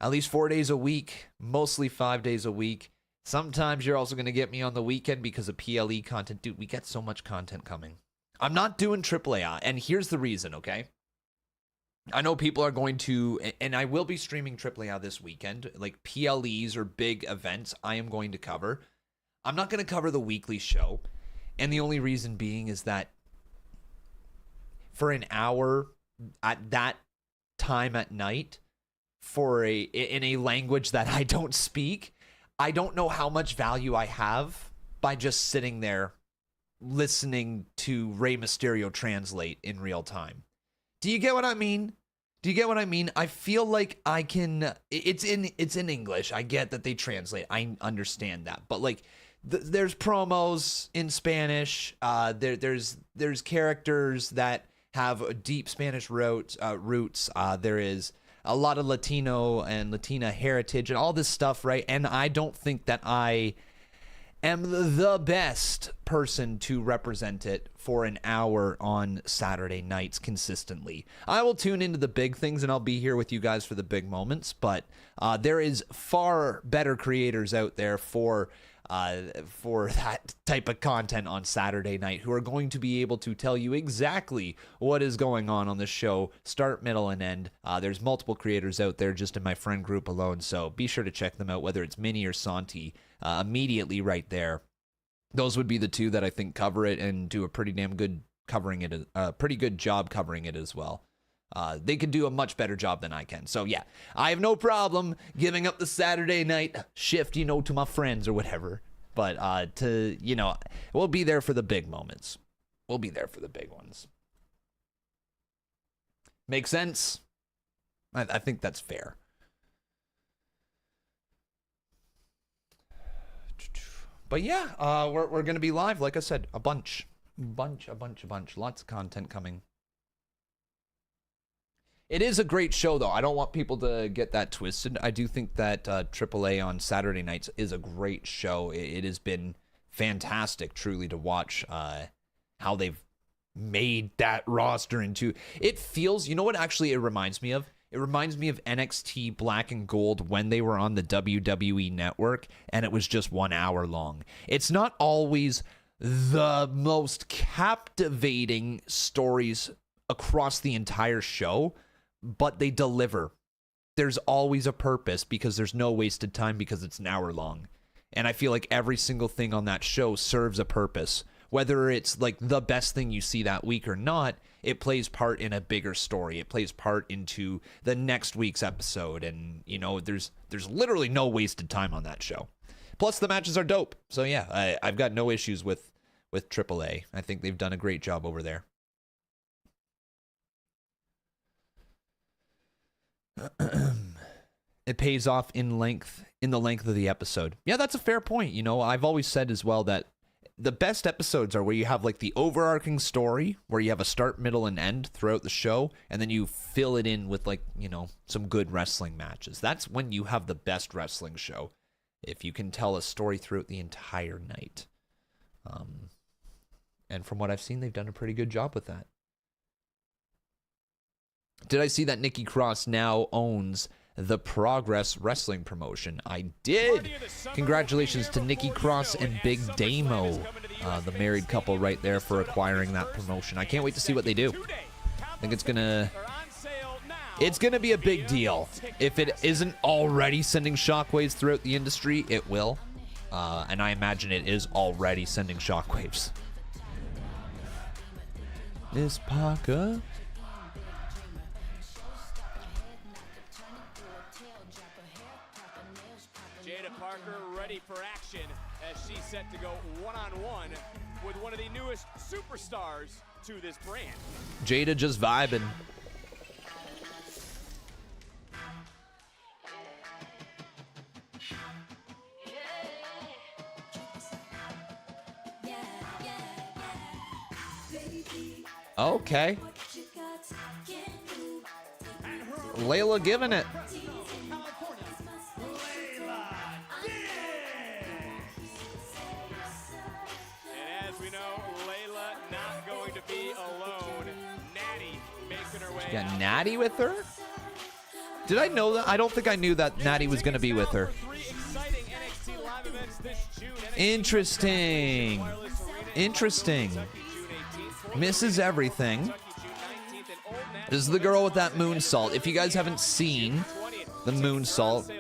Speaker 1: least 4 days a week, mostly 5 days a week. Sometimes you're also going to get me on the weekend because of PLE content. Dude, we get so much content coming. I'm not doing AAA, and here's the reason, okay? I know people are going to, and I will be streaming AAA this weekend. Like PLEs or big events I am going to cover. I'm not going to cover the weekly show. And the only reason being is that for an hour at that time at night, in a language that I don't speak, I don't know how much value I have by just sitting there listening to Rey Mysterio translate in real time. Do you get what I mean? Do you get what I mean? I feel like I can. It's in English. I get that they translate. I understand that. But like, there's promos in Spanish. There's characters that have deep Spanish roots. There is a lot of Latino and Latina heritage and all this stuff, right? And I don't think that I am the best person to represent it for an hour on Saturday nights consistently. I will tune into the big things and I'll be here with you guys for the big moments, but there is far better creators out there for that type of content on Saturday night who are going to be able to tell you exactly what is going on the show, start, middle, and end. There's multiple creators out there just in my friend group alone, so be sure to check them out, whether it's Minnie or Santi, immediately right there. Those would be the two that I think cover it and do a pretty damn good covering it, pretty good job covering it as well. They could do a much better job than I can. So yeah, I have no problem giving up the Saturday night shift, to my friends or whatever. But we'll be there for the big moments. We'll be there for the big ones. Make sense? I think that's fair. But yeah, we're going to be live, like I said, a bunch. Lots of content coming. It is a great show, though. I don't want people to get that twisted. I do think that AAA on Saturday nights is a great show. It has been fantastic, truly, to watch how they've made that roster into. It feels, you know what actually it reminds me of? It reminds me of NXT Black and Gold when they were on the WWE network, and it was just 1 hour long. It's not always the most captivating stories across the entire show, but they deliver. There's always a purpose because there's no wasted time because it's an hour long. And I feel like every single thing on that show serves a purpose. Whether it's like the best thing you see that week or not, it plays part in a bigger story. It plays part into the next week's episode. And, there's literally no wasted time on that show. Plus, the matches are dope. So, yeah, I've got no issues with AAA. I think they've done a great job over there. It pays off in the length of the episode. Yeah, that's a fair point. I've always said as well that the best episodes are where you have like the overarching story, where you have a start, middle, and end throughout the show, and then you fill it in with some good wrestling matches. That's when you have the best wrestling show, if you can tell a story throughout the entire night. And from what I've seen, they've done a pretty good job with that. Did I see that Nikki Cross now owns the Progress Wrestling promotion? I did. Congratulations to Nikki Cross and Big Damo, the married couple right there, for acquiring that promotion. I can't wait to see what they do. I think it's gonna be a big deal. If it isn't already sending shockwaves throughout the industry, it will. And I imagine it is already sending shockwaves. Miss Parker.
Speaker 2: Jaida Parker ready for action as she's set to go one-on-one with one of the newest superstars to this brand.
Speaker 1: Jaida just vibing. Okay. Layla giving it. Got Natty with her? Did I know that? I don't think I knew that Natty was going to be with her. Interesting. Interesting. Misses everything. This is the girl with that moonsault. If you guys haven't seen the moonsault,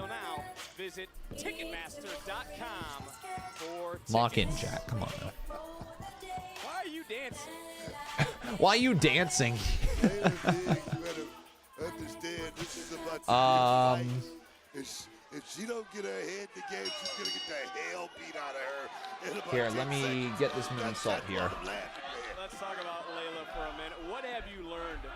Speaker 1: lock in, Jack. Come on now.
Speaker 2: Why are you dancing?
Speaker 1: Why are you dancing?
Speaker 3: If she don't get her head in the game, she's gonna get the hell beat out of her. In about
Speaker 1: Here,
Speaker 3: 10
Speaker 1: let me
Speaker 3: seconds.
Speaker 1: get this moonsault here.
Speaker 2: Let's talk about Layla for a minute. What have you learned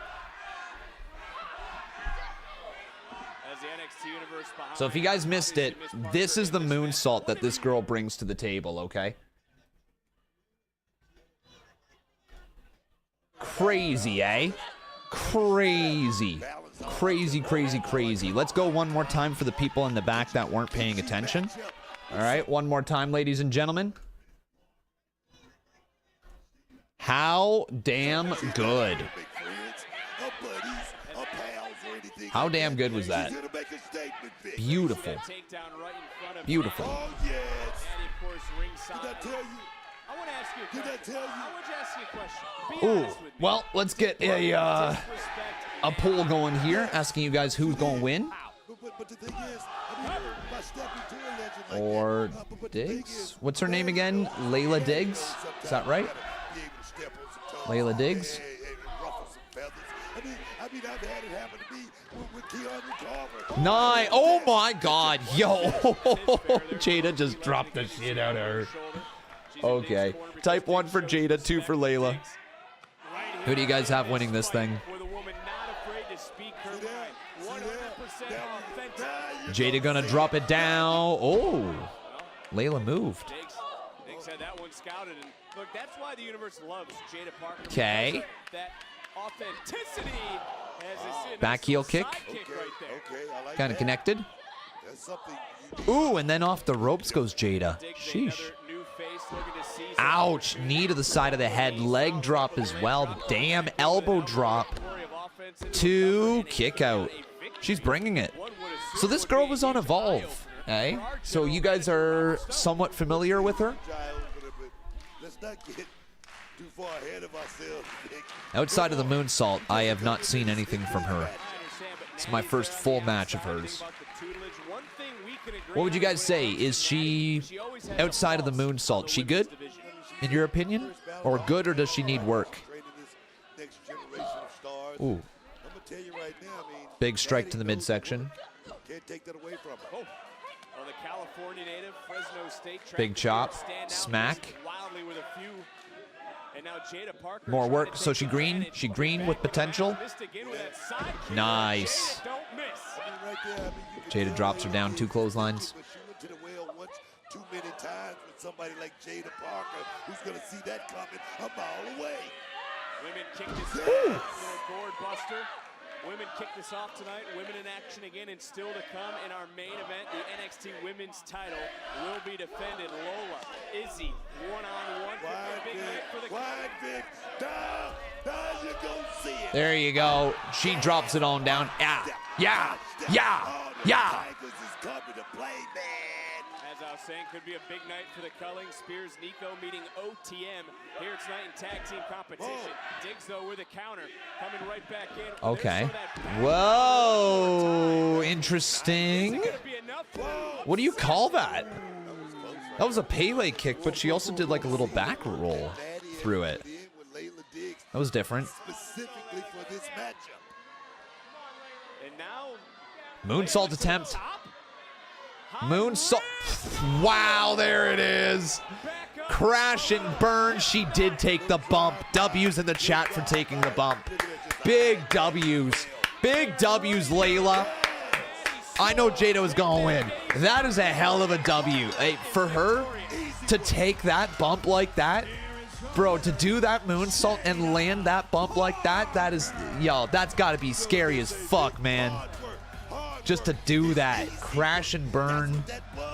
Speaker 2: as the NXT universe behind?
Speaker 1: So if you guys missed it, this is the moonsault that this girl brings to the table, okay? Crazy, eh? Crazy. Crazy, crazy, crazy. Let's go one more time for the people in the back that weren't paying attention. All right, one more time, ladies and gentlemen. How damn good. How damn good was that? Beautiful. Beautiful. Ooh, well, let's get a poll going here, asking you guys who's going to win. Or Diggs? What's her name again? Layla Diggs? Is that right? Layla Diggs? Nine. Oh my God. Yo. Jaida just dropped the shit out of her. Okay. Type 1 for Jaida, 2 for Layla. Who do you guys have winning this thing? Jaida gonna drop it down. Oh. Layla moved.
Speaker 2: Diggs had that one scouted, and look, that's why the universe loves Jaida Parker.
Speaker 1: Okay.
Speaker 2: That authenticity has
Speaker 1: Back heel kick. Kind of connected. Ooh, and then off the ropes goes Jaida. Sheesh. Ouch. Knee to the side of the head. Leg drop as well. Damn. Elbow drop. 2. Kick out. She's bringing it. So this girl was on Evolve. Eh? So you guys are somewhat familiar with her? Outside of the moonsault, I have not seen anything from her. It's my first full match of hers. What would you guys say? Is she, outside of the moonsault, she good, in your opinion? Or good, or does she need work? Ooh. Big strike to the midsection. Big chop. Smack. More work. So she green. She green with potential. Nice. Jaida drops her down 2 clotheslines.
Speaker 3: Too many times with somebody like Jaida Parker, who's going to see that coming a mile away.
Speaker 2: Women kick this little board buster. Women kick this off tonight. Women in action again, and still to come in our main event. The NXT Women's title will be defended. Lola, Izzi, one-on-one. Big night for the
Speaker 3: you go see it.
Speaker 1: There you go. She drops it on down. Yeah. Yeah. Yeah. Yeah.
Speaker 2: As I was saying, could be a big night for the Culling. Spears, Nico meeting OTM here tonight in tag team competition. Diggs, though, with a counter. Coming right back in.
Speaker 1: Okay. Whoa. Interesting. What do you call that? That was a Pele kick, but she also did like a little back roll through it. That was different.
Speaker 3: Specifically for this matchup.
Speaker 2: And now,
Speaker 1: Moonsault attempt. Moonsault. Wow, there it is. Crash and burn. She did take the bump. W's in the chat for taking the bump. Big W's. Big W's, Layla. I know Jaida was going to win. That is a hell of a W. Hey, for her to take that bump like that, bro, to do that moonsault and land that bump like that, that is, yo, that's got to be scary as fuck, man. Just to do that. Crash and burn.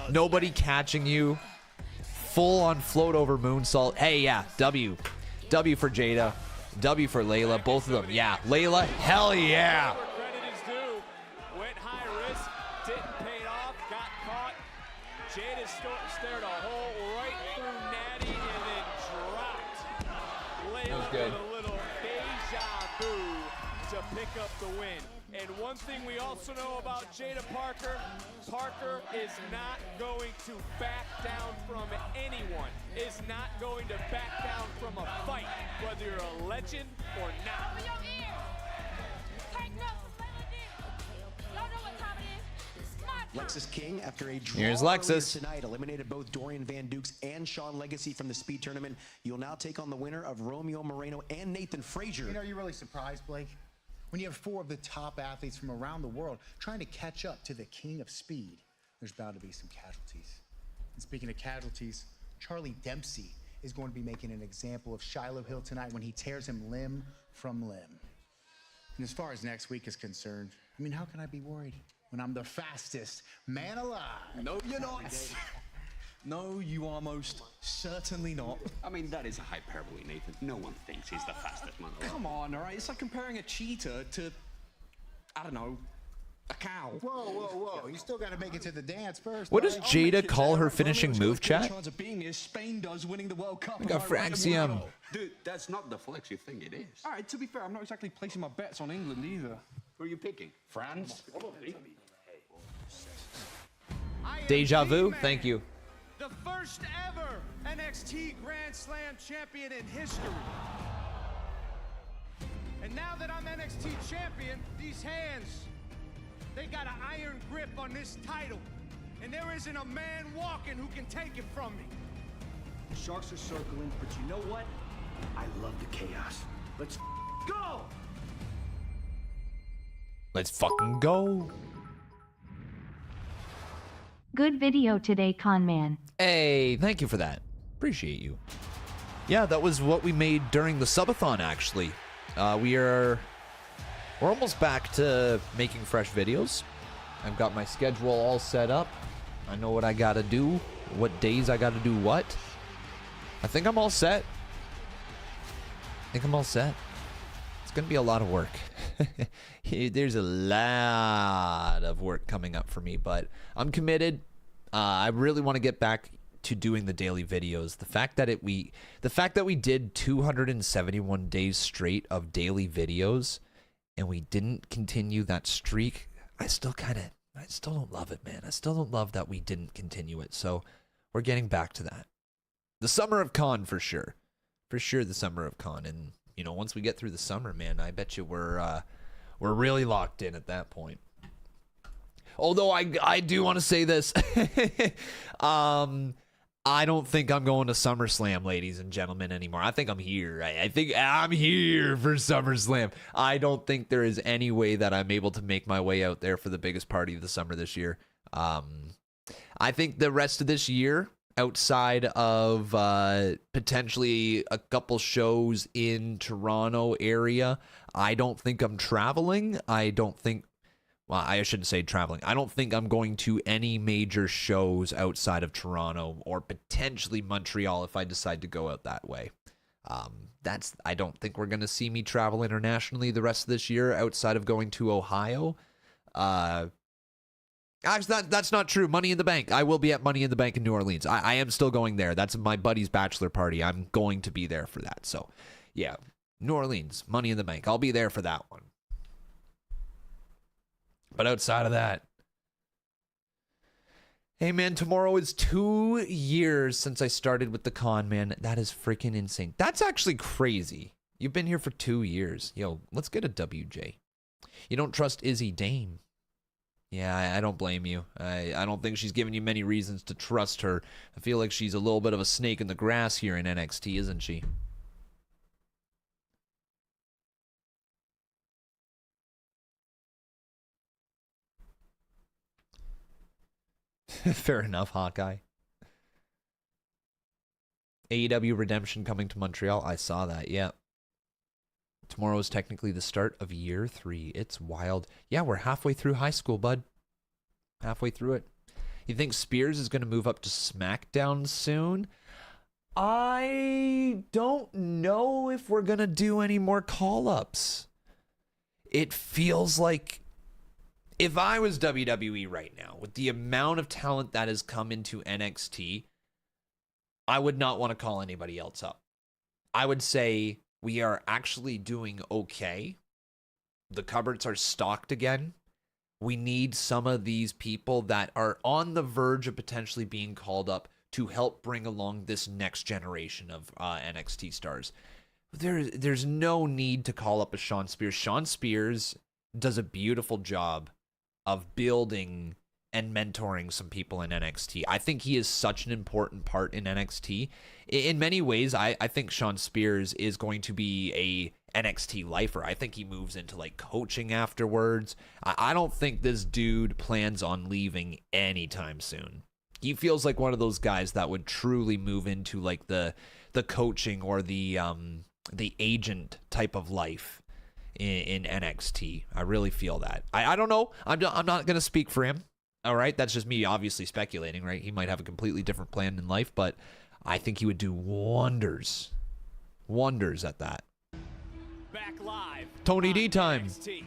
Speaker 1: Nobody catching you. Full on float over moonsault. Hey, yeah, W. W for Jaida. W for Layla. Both of them. Yeah. Layla, hell yeah.
Speaker 2: Where credit is due. Went high risk, didn't pay it off, got caught. Jaida stared a hole right through Natty and then dropped. Layla with a little deja vu to pick up the win. And one thing we also know about Jaida Parker, Parker is not going to back down from anyone, is not going to back down from a fight, whether you're a legend or not.
Speaker 10: Lexis King, after a draw
Speaker 1: Here's Lexis
Speaker 10: tonight, eliminated both Dorian Van Dukes and Sean Legacy from the Speed Tournament. You'll now take on the winner of Romeo Moreno and Nathan Frazier.
Speaker 8: You know, you're really surprised, Blake? When you have 4 of the top athletes from around the world trying to catch up to the king of speed, there's bound to be some casualties. And speaking of casualties, Charlie Dempsey is going to be making an example of Shiloh Hill tonight when he tears him limb from limb. And as far as next week is concerned, I mean, how can I be worried when I'm the fastest man alive?
Speaker 16: No, you're not. No, you are most certainly not.
Speaker 17: I mean, that is a hyperbole, Nathan. No one thinks he's the fastest man alive.
Speaker 16: Come on, all right? It's like comparing a cheetah to, I don't know, a cow.
Speaker 8: Whoa, whoa, whoa. You still got to make it to the dance first.
Speaker 1: What does Jaida call her finishing move, chat?
Speaker 16: Chance of being as Spain does winning the World Cup.
Speaker 1: I got Fraxium.
Speaker 17: Dude, that's not the flex you think it is.
Speaker 16: All right, to be fair, I'm not exactly placing my bets on England either.
Speaker 17: Who are you picking? France? Probably.
Speaker 1: Deja vu? Thank you.
Speaker 15: The first ever NXT Grand Slam champion in history. And now that I'm NXT champion, these hands, they got an iron grip on this title. And there isn't a man walking who can take it from me.
Speaker 18: The Sharks are circling, but you know what? I love the chaos. Let's go!
Speaker 1: Let's fucking go.
Speaker 12: Good video today, Conman.
Speaker 1: Hey, thank you for that. Appreciate you. Yeah, that was what we made during the subathon, actually. We're almost back to making fresh videos. I've got my schedule all set up. I know what I gotta do, what days I gotta do what. I think I'm all set. It's gonna be a lot of work. There's a lot of work coming up for me, but I'm committed. I really want to get back to doing the daily videos. The fact that we did 271 days straight of daily videos and we didn't continue that streak, I still don't love it, man. I still don't love that we didn't continue it. So we're getting back to that. The summer of con for sure. For sure the summer of con. And you know, once we get through the summer, man, I bet you we're really locked in at that point. Although I do want to say this. I don't think I'm going to SummerSlam, ladies and gentlemen, anymore. I think I'm here. I think I'm here for SummerSlam. I don't think there is any way that I'm able to make my way out there for the biggest party of the summer this year. I think the rest of this year, outside of potentially a couple shows in Toronto area, I don't think I'm traveling. Well, I shouldn't say traveling. I don't think I'm going to any major shows outside of Toronto or potentially Montreal if I decide to go out that way. I don't think we're going to see me travel internationally the rest of this year outside of going to Ohio. Actually, that's not true. Money in the Bank. I will be at Money in the Bank in New Orleans. I am still going there. That's my buddy's bachelor party. I'm going to be there for that. So, yeah, New Orleans, Money in the Bank. I'll be there for that one. But outside of that, hey, man, tomorrow is 2 years since I started with the con, man. That is freaking insane. That's actually crazy. You've been here for 2 years. Yo, let's get a WJ. You don't trust Izzi Dame. Yeah, I don't blame you. I don't think she's giving you many reasons to trust her. I feel like she's a little bit of a snake in the grass here in NXT, isn't she? Fair enough, Hawkeye. AEW Redemption coming to Montreal. I saw that, yeah. Tomorrow is technically the start of year 3. It's wild. Yeah, we're halfway through high school, bud. Halfway through it. You think Spears is going to move up to SmackDown soon? I don't know if we're going to do any more call-ups. It feels like if I was WWE right now, with the amount of talent that has come into NXT, I would not want to call anybody else up. I would say we are actually doing okay. The cupboards are stocked again. We need some of these people that are on the verge of potentially being called up to help bring along this next generation of NXT stars. There's no need to call up a Shawn Spears. Shawn Spears does a beautiful job of building and mentoring some people in NXT. I think he is such an important part in NXT. In many ways, I think Shawn Spears is going to be a NXT lifer. I think he moves into like coaching afterwards. I don't think this dude plans on leaving anytime soon. He feels like one of those guys that would truly move into like the coaching or the agent type of life in NXT. I really feel that. I don't know. I'm not going to speak for him. All right, that's just me obviously speculating, right? He might have a completely different plan in life, but I think he would do wonders at that.
Speaker 2: Back live.
Speaker 1: Tony D time.
Speaker 2: NXT.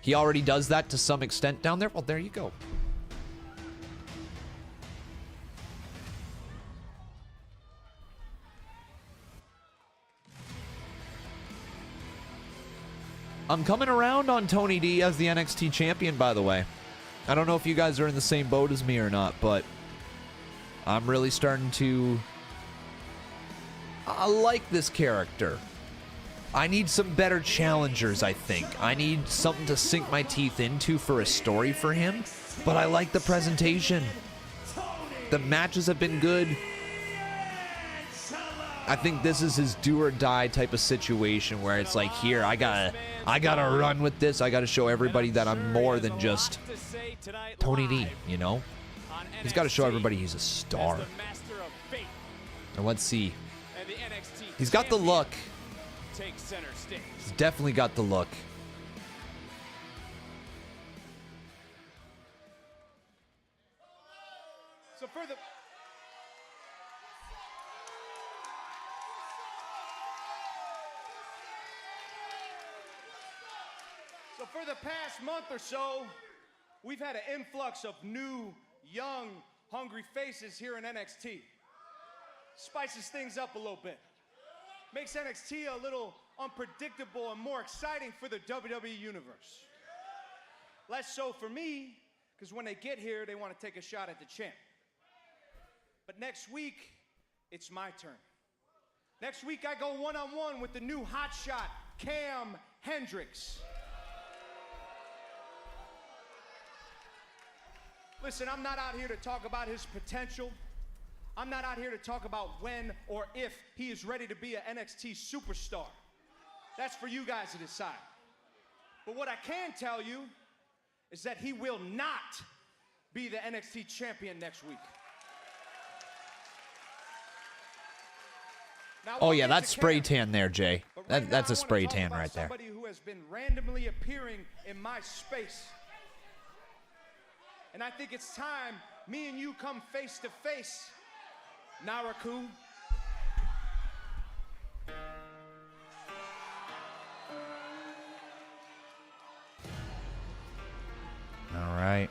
Speaker 1: He already does that to some extent down there. Well, there you go. I'm coming around on Tony D as the NXT champion, by the way. I don't know if you guys are in the same boat as me or not, but I'm really starting to... I like this character. I need some better challengers, I think. I need something to sink my teeth into for a story for him, but I like the presentation. The matches have been good. I think this is his do or die type of situation where it's like, here, I gotta run with this. I gotta show everybody that I'm more than just Tony D, you know? He's got to show everybody he's a star. And let's see. He's got the look. He's definitely got the look.
Speaker 8: So for the past month or so, we've had an influx of new, young, hungry faces here in NXT. Spices things up a little bit. Makes NXT a little unpredictable and more exciting for the WWE Universe. Less so for me, because when they get here, they want to take a shot at the champ. But next week, it's my turn. Next week, I go one-on-one with the new hotshot, Cam Hendricks. Listen, I'm not out here to talk about his potential. I'm not out here to talk about when or if he is ready to be an NXT superstar. That's for you guys to decide. But what I can tell you is that he will not be the NXT champion next week. Now,
Speaker 1: Oh yeah, that's spray tan there, Jay. That's a spray tan right there.
Speaker 8: Somebody who has been randomly appearing in my space. And I think it's time me and you come face to face. Naraku.
Speaker 1: All right.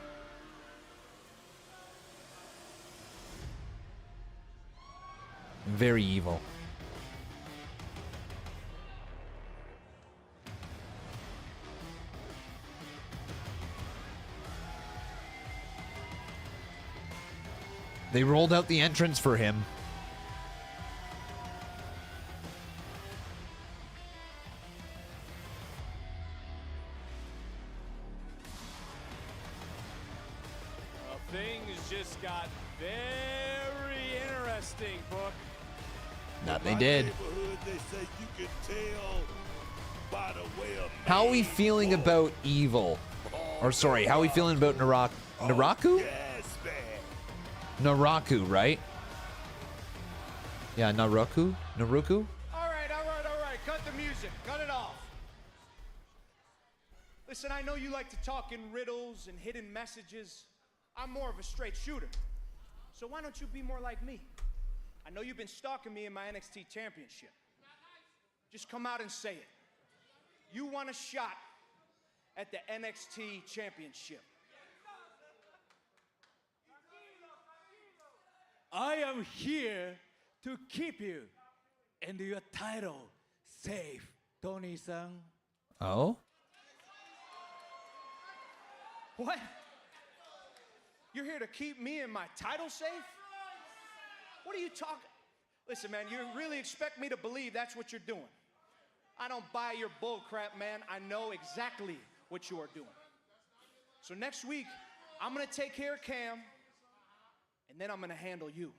Speaker 1: Very evil. They rolled out the entrance for him.
Speaker 2: Well, things just got very interesting, Book.
Speaker 1: That they did. How are we feeling about Evil? Or sorry, how are we feeling about Naraku? Naraku, right? Yeah, Naruku? Naruku?
Speaker 8: All right. Cut the music. Cut it off. Listen, I know you like to talk in riddles and hidden messages. I'm more of a straight shooter. So why don't you be more like me?
Speaker 18: I know you've been stalking me in my NXT championship. Just come out and say it. You want a shot at the NXT championship.
Speaker 15: I am here to keep you and your title safe, Tony-san.
Speaker 1: Oh?
Speaker 18: What? You're here to keep me and my title safe? What are you talking? Listen, man, you really expect me to believe that's what you're doing? I don't buy your bull crap, man. I know exactly what you are doing. So next week, I'm gonna take care of Cam, and then I'm gonna handle you.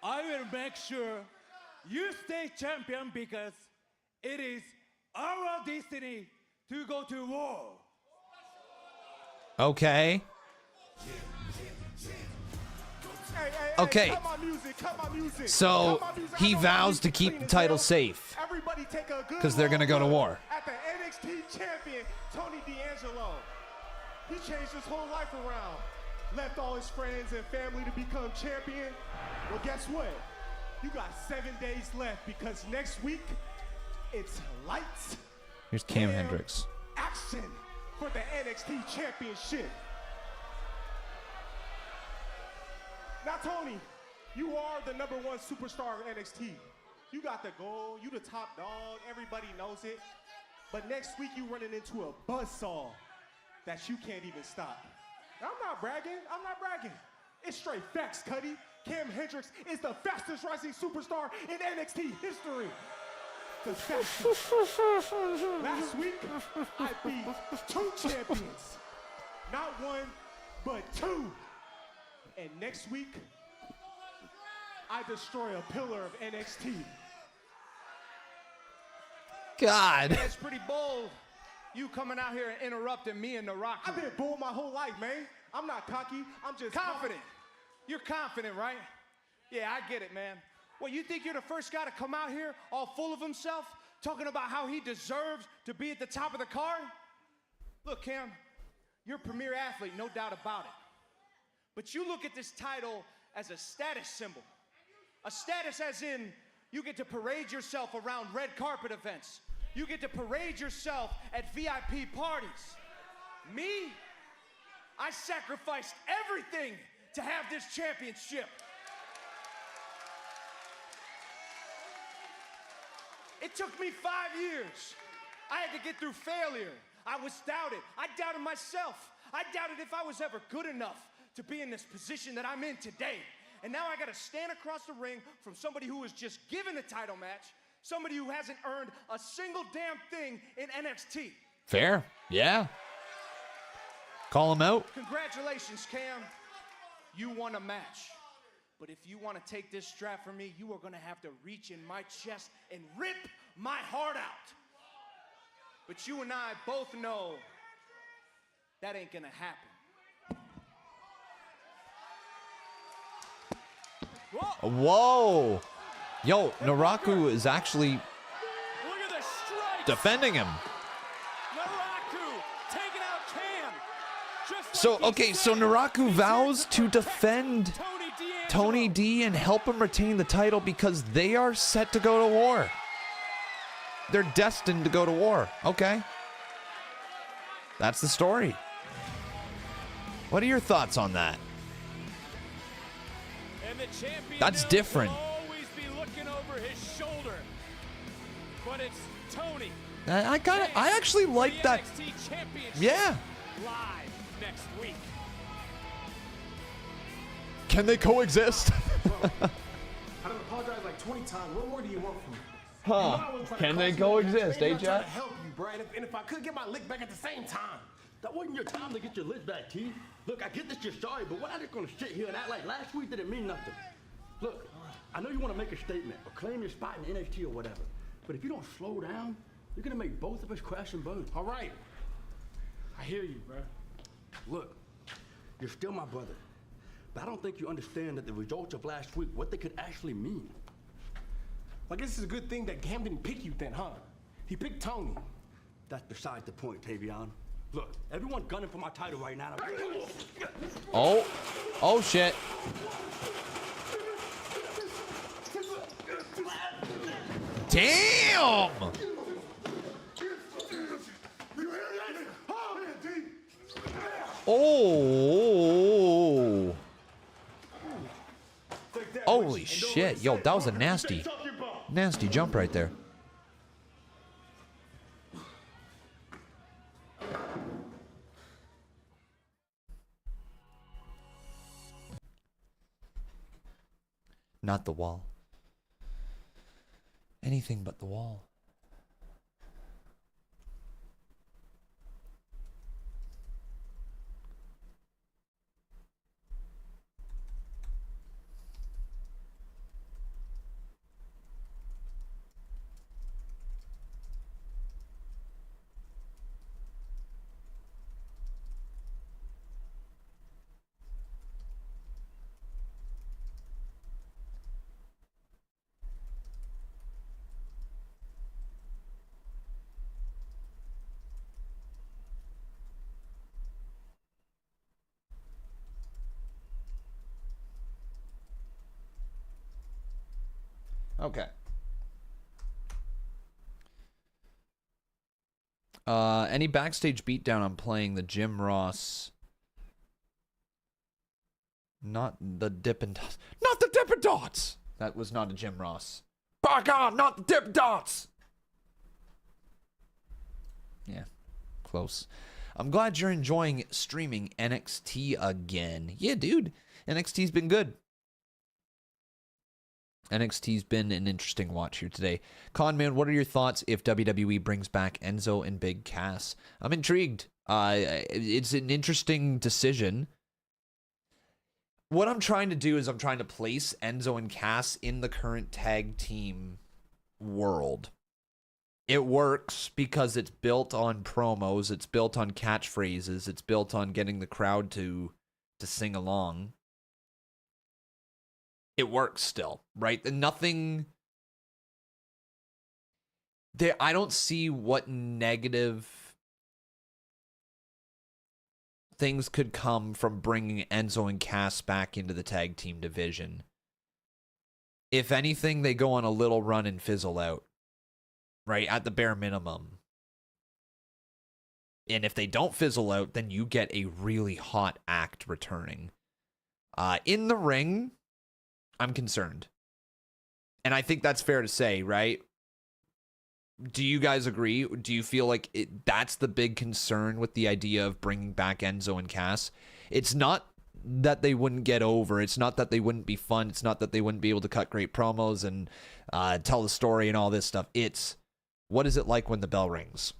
Speaker 15: I will make sure you stay champion because it is our destiny to go to war.
Speaker 1: Okay. Okay. So he vows to keep the title safe because they're gonna go to war.
Speaker 4: At the NXT champion, Tony D'Angelo. He changed his whole life around. Left all his friends and family to become champion. Well, guess what? You got 7 days left because next week, it's lights.
Speaker 1: Here's Cam Hendricks.
Speaker 4: Action for the NXT championship. Now, Tony, you are the #1 superstar of NXT. You got the gold, you the top dog, everybody knows it. But next week, you running into a buzzsaw that you can't even stop. I'm not bragging, It's straight facts, Cuddy. Cam Hendricks is the fastest rising superstar in NXT history. The fastest. Last week, I beat 2 champions. Not 1, but 2. And next week, I destroy a pillar of NXT.
Speaker 1: God.
Speaker 18: That's pretty bold. You coming out here and interrupting me and Naruki.
Speaker 4: I've been bold my whole life, man. I'm not cocky. I'm just
Speaker 18: confident. You're confident, right? Yeah, I get it, man. Well, you think you're the first guy to come out here all full of himself, talking about how he deserves to be at the top of the card? Look, Cam, you're a premier athlete, no doubt about it. But you look at this title as a status symbol. A status as in you get to parade yourself around red carpet events. You get to parade yourself at VIP parties. Me? I sacrificed everything to have this championship. It took me 5 years. I had to get through failure. I was doubted. I doubted myself. I doubted if I was ever good enough to be in this position that I'm in today. And now I gotta stand across the ring from somebody who was just given a title match, somebody who hasn't earned a single damn thing in NXT.
Speaker 1: Fair. Yeah. Call him out.
Speaker 18: Congratulations, Cam. You won a match. But if you want to take this strap from me, you are going to have to reach in my chest and rip my heart out. But you and I both know that ain't going to happen.
Speaker 1: Whoa. Yo, Naruki is actually defending him. So, okay, so Naruki vows to defend Tony D and help him retain the title because they are set to go to war. They're destined to go to war. Okay. That's the story. What are your thoughts on that? That's different.
Speaker 2: Always be looking over his shoulder. But it's Tony.
Speaker 1: I actually like that. Yeah.
Speaker 2: Live next week.
Speaker 1: Can they coexist?
Speaker 8: I done apologized like 20 times. What more do you want from me?
Speaker 1: Huh.
Speaker 8: You know I wasn't trying to
Speaker 1: Can they
Speaker 8: cost you anything.
Speaker 1: coexist,
Speaker 8: Maybe
Speaker 1: eh,
Speaker 8: I'm trying
Speaker 1: Jack?
Speaker 8: to help you, Brian. And if I could get my lick back at the same time.
Speaker 19: That wasn't your time to get your lick back, T. Look, I get that you're sorry, but we're not just gonna sit here and act like last week didn't mean nothing. Look, I know you want to make a statement or claim your spot in NXT or whatever, but if you don't slow down, you're gonna make both of us crash and burn.
Speaker 8: All right. I hear you, bro.
Speaker 19: Look, you're still my brother, but I don't think you understand that the results of last week, what they could actually mean.
Speaker 8: I guess it's a good thing that Cam didn't pick you then, huh? He picked Tony.
Speaker 19: That's beside the point, Tavion. Look, everyone gunning for my title right now.
Speaker 1: Oh. Oh, shit. Damn! Oh. Holy shit. Yo, that was a nasty jump right there. Not the wall. Anything but the wall. Okay. Any backstage beatdown on playing the Jim Ross. Not the Dippin' Dots. Not the Dippin' Dots! That was not a Jim Ross. By God, not the Dippin' Dots! Yeah, close. I'm glad you're enjoying streaming NXT again. Yeah, dude. NXT's been good. NXT's been an interesting watch here today. Conman, what are your thoughts if WWE brings back Enzo and Big Cass? I'm intrigued. It's an interesting decision. What I'm trying to do is I'm trying to place Enzo and Cass in the current tag team world. It works because it's built on promos, it's built on catchphrases, it's built on getting the crowd to sing along. It works still, right? Nothing there. I don't see what negative things could come from bringing Enzo and Cass back into the tag team division. If anything, they go on a little run and fizzle out, right? At the bare minimum. And if they don't fizzle out, then you get a really hot act returning. In the ring, I'm concerned. And I think that's fair to say, right? Do you guys agree? Do you feel like that's the big concern with the idea of bringing back Enzo and Cass? It's not that they wouldn't get over. It's not that they wouldn't be fun. It's not that they wouldn't be able to cut great promos and tell the story and all this stuff. It's, what is it like when the bell rings?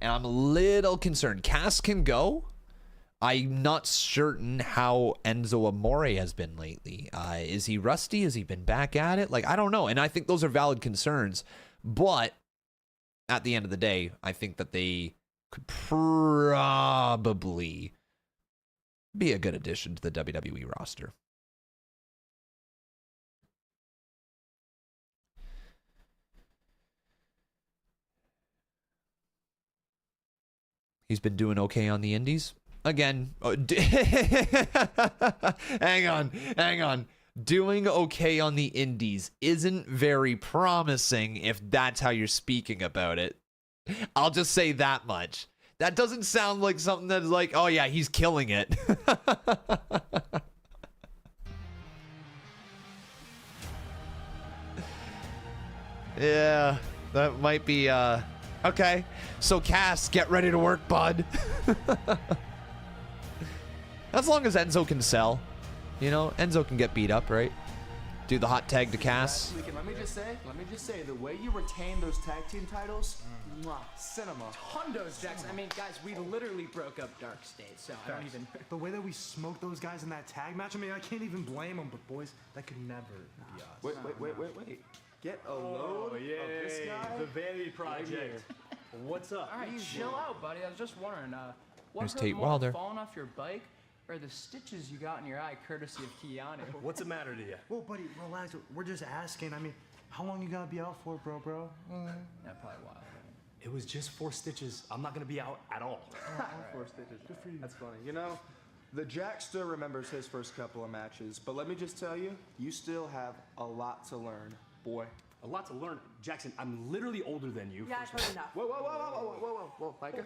Speaker 1: And I'm a little concerned. Cass can go. I'm not certain how Enzo Amore has been lately. Is he rusty? Has he been back at it? Like, I don't know. And I think those are valid concerns. But at the end of the day, I think that they could probably be a good addition to the WWE roster. He's been doing okay on the indies. Again, hang on. Doing okay on the indies isn't very promising if that's how you're speaking about it. I'll just say that much. That doesn't sound like something that's like, oh yeah, he's killing it. Yeah, that might be, okay. So Cass, get ready to work, bud. As long as Enzo can sell. You know, Enzo can get beat up, right? Do the hot tag to Cass.
Speaker 20: Let me just say, the way you retain those tag team titles, cinema.
Speaker 21: Hondos, Jackson. I mean, guys, we literally broke up Dark State, so I don't even...
Speaker 20: The way that we smoked those guys in that tag match, I mean, I can't even blame them, but boys, that could never be us.
Speaker 21: Wait.
Speaker 20: Get a load of this guy.
Speaker 19: The Vanity Project. What's up?
Speaker 21: All right, chill out, buddy. I was just wondering, what
Speaker 1: There's
Speaker 21: hurt
Speaker 1: Tate
Speaker 21: more,
Speaker 1: Wilder.
Speaker 21: falling off your bike or the stitches you got in your eye courtesy of Keanu?
Speaker 19: What's the matter to you?
Speaker 20: Well, buddy, relax. We're just asking. I mean, how long you gonna be out for, bro?
Speaker 21: Yeah, probably a while.
Speaker 20: It was just 4 stitches. I'm not gonna be out at all.
Speaker 7: 4 stitches. Good for you. That's funny. You know, the Jack still remembers his first couple of matches, but let me just tell you, you still have a lot to learn, boy.
Speaker 20: A lot to learn. Jackson, I'm literally older than you.
Speaker 6: Yeah, I've heard enough.
Speaker 7: Whoa, Micah,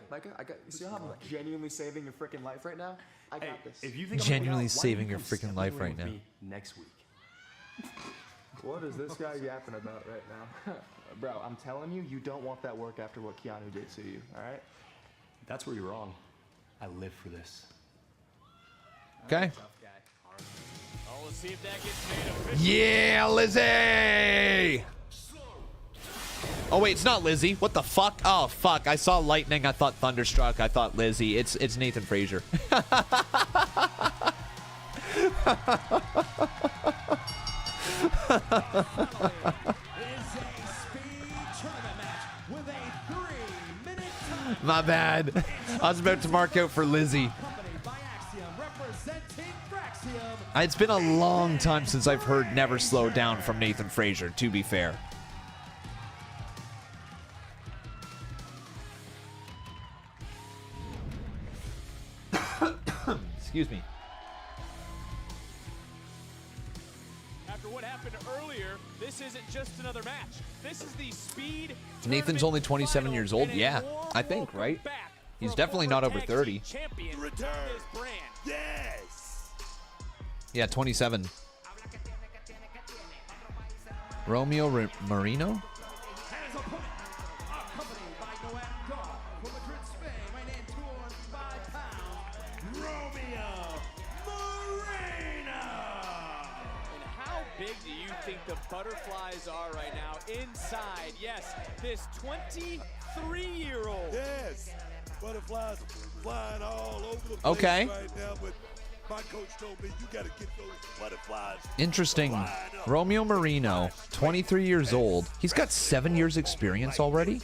Speaker 7: you see how I'm genuinely saving your freaking life right now? I got this.
Speaker 20: If you think
Speaker 1: Genuinely
Speaker 20: I'm
Speaker 1: saving your freaking life right now.
Speaker 20: Next week.
Speaker 7: What is this guy yapping about right now? Bro, I'm telling you, you don't want that work after what Keanu did to you, all right?
Speaker 20: That's where you're wrong. I live for this.
Speaker 1: Okay.
Speaker 2: Oh, let's see if that gets made official.
Speaker 1: Yeah, Lizzie! Oh wait, it's not Lizzie. What the fuck? Oh fuck! I saw lightning. I thought thunderstruck. I thought Lizzie. It's Nathan Frazier. My bad. I was about to mark out for Lizzie. It's been a long time since I've heard "Never Slow Down" from Nathan Frazier, to be fair. Excuse me.
Speaker 2: After what happened earlier, this isn't just another match. This is the speed.
Speaker 1: Nathan's only 27 years old. Yeah, I think, right? He's definitely not over 30.
Speaker 3: Yes.
Speaker 1: Yeah, 27. Romeo Marino?
Speaker 2: Big do you think the butterflies are right now inside? Yes, this 23-year-old.
Speaker 3: Yes, butterflies flying all over the place
Speaker 1: Okay.
Speaker 3: right now, but my coach told me you got to get those butterflies.
Speaker 1: Interesting. Romeo Marino, 23 years old. He's got 7 years experience already?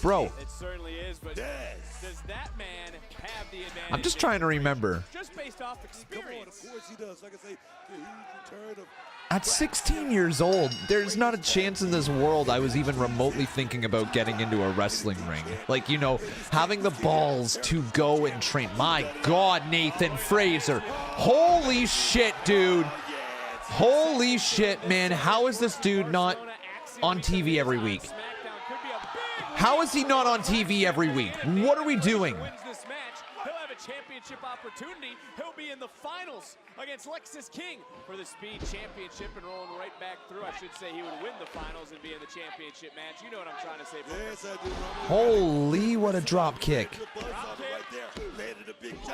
Speaker 1: Bro,
Speaker 2: It certainly is, but does that man have the advantage?
Speaker 1: I'm just trying to remember.
Speaker 2: Just based off experience.
Speaker 3: Of course he does. Like I say, the huge return of
Speaker 1: At 16 years old, there's not a chance in this world I was even remotely thinking about getting into a wrestling ring. Like, you know, having the balls to go and train. My God, Nathan Frazier. Holy shit, dude. Holy shit, man. How is this dude not on TV every week? How is he not on TV every week? What are we doing?
Speaker 2: Wins this match, he'll have a championship opportunity. He'll be in the finals against Lexus King for the Speed Championship and rolling right back through. I should say he would win the finals and be in the championship match. You know what I'm trying to say.
Speaker 3: Yes, I do.
Speaker 1: Holy, what a drop kick.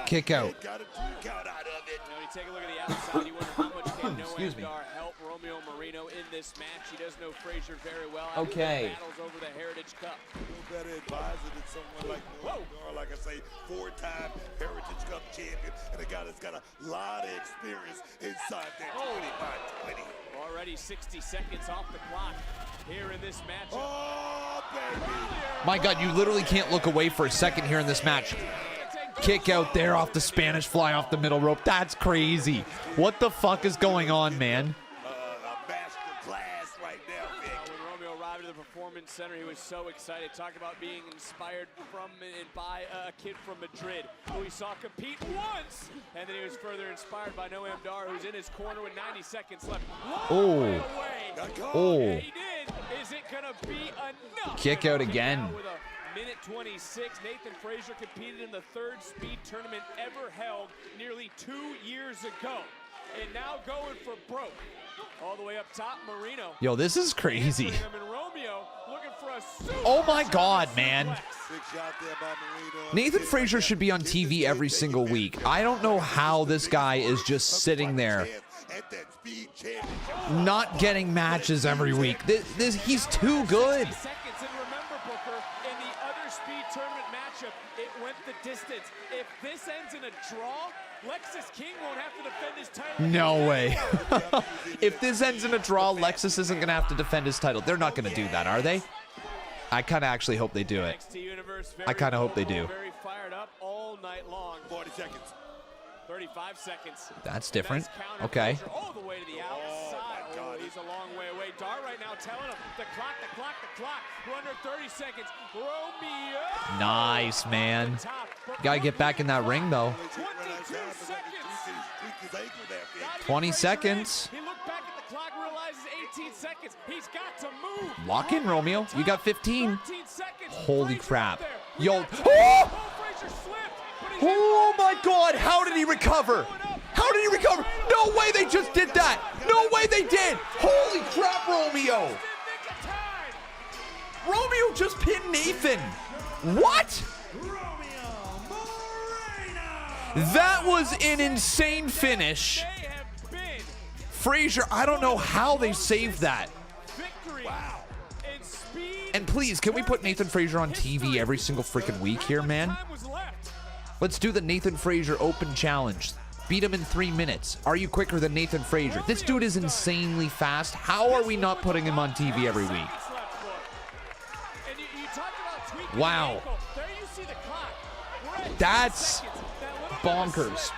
Speaker 1: Kick out.
Speaker 2: Now, when you take a look at the outside, you wonder how much can No Andar help Romeo Marino in this match. He does know Frazier very well.
Speaker 1: Okay.
Speaker 2: Battles over the Heritage Cup.
Speaker 3: No better advisor than someone like No Andar, like I say, 4-time Heritage Cup champion, and a guy that's got a lot of experience inside that 25-20.
Speaker 2: Already 60 seconds off the clock here in this match.
Speaker 3: Oh, baby.
Speaker 1: My God, you literally can't look away for a second here in this match. Kick out there off the Spanish fly off the middle rope. That's crazy. What the fuck is going on, man?
Speaker 2: When Romeo arrived at the Performance Center, he was so excited. Talked about being inspired from and by a kid from Madrid who he saw compete once. And then he was further inspired by No Andar, who's in his corner with 90 seconds left.
Speaker 1: Oh. Oh.
Speaker 2: Yeah, he did. Is it going to be enough?
Speaker 1: Kick out again.
Speaker 2: With a minute 26, Nathan Frazier competed in the third speed tournament ever held nearly 2 years ago. And now going for broke. All the way up top, Marino.
Speaker 1: Yo, this is crazy.
Speaker 2: Romeo looking for a
Speaker 1: Oh my God, man. Nathan Frazier should be on TV every single week. I don't know how this guy is just sitting there not getting matches every week. He's too good.
Speaker 2: Seconds, and remember, Booker, in the other speed tournament matchup, it went the distance. If this ends in a draw, Lexus King won't have to defend his title.
Speaker 1: No way. If this ends in a draw, Lexus isn't going to have to defend his title. They're not going to do that, are they? I kind of actually hope they do it. I kind of hope they do.
Speaker 2: Very fired up all night long.
Speaker 3: 40 seconds.
Speaker 2: 35 seconds.
Speaker 1: That's different.
Speaker 2: Nice counter
Speaker 1: Okay.
Speaker 2: pressure all the way to the outside. Oh, he's a long way away. Dar right now telling him the clock. We're under 30 seconds. Romeo.
Speaker 1: Nice, man. Gotta get back in that ring, though. 20 seconds.
Speaker 2: He looked back at the clock, realizes 18 seconds. He's got to move.
Speaker 1: Lock in, Romeo. You got 15.
Speaker 2: 13 seconds.
Speaker 1: Holy crap. Yo. Oh! Oh my God. How did he recover? How did he recover? No way they just did that. No way they did. Holy crap, Romeo. Romeo just pinned Nathan. What? That was an insane finish. Frazier, I don't know how they saved that. And please, can we put Nathan Frazier on TV every single freaking week here, man? Let's do the Nathan Frazier Open Challenge. Beat him in 3 minutes. Are you quicker than Nathan Frazier? This dude is insanely fast. How are we not putting him on TV every week? Wow. That's bonkers.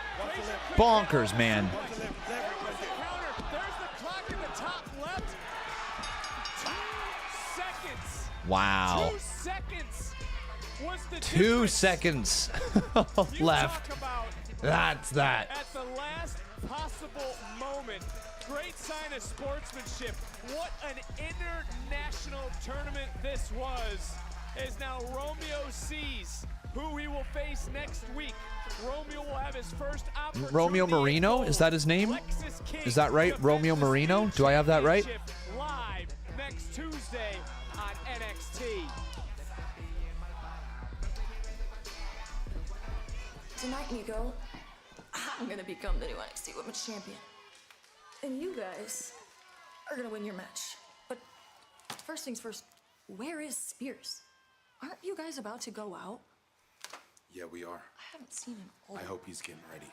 Speaker 1: Bonkers, man. Wow. 2 seconds left. That's that.
Speaker 2: At the last possible moment. Great sign of sportsmanship. What an international tournament this was. As now Romeo sees who he will face next week. Romeo will have his first opportunity.
Speaker 1: Romeo Marino? Is that his name? Is that right? Romeo Marino? Do I have that right?
Speaker 2: Live next Tuesday on NXT.
Speaker 9: Tonight, Nico, I'm gonna become the new NXT Women's Champion. And you guys are gonna win your match. But first things first, where is Spears? Aren't you guys about to go out?
Speaker 22: Yeah, we are.
Speaker 9: I haven't seen him all.
Speaker 22: I hope he's getting ready.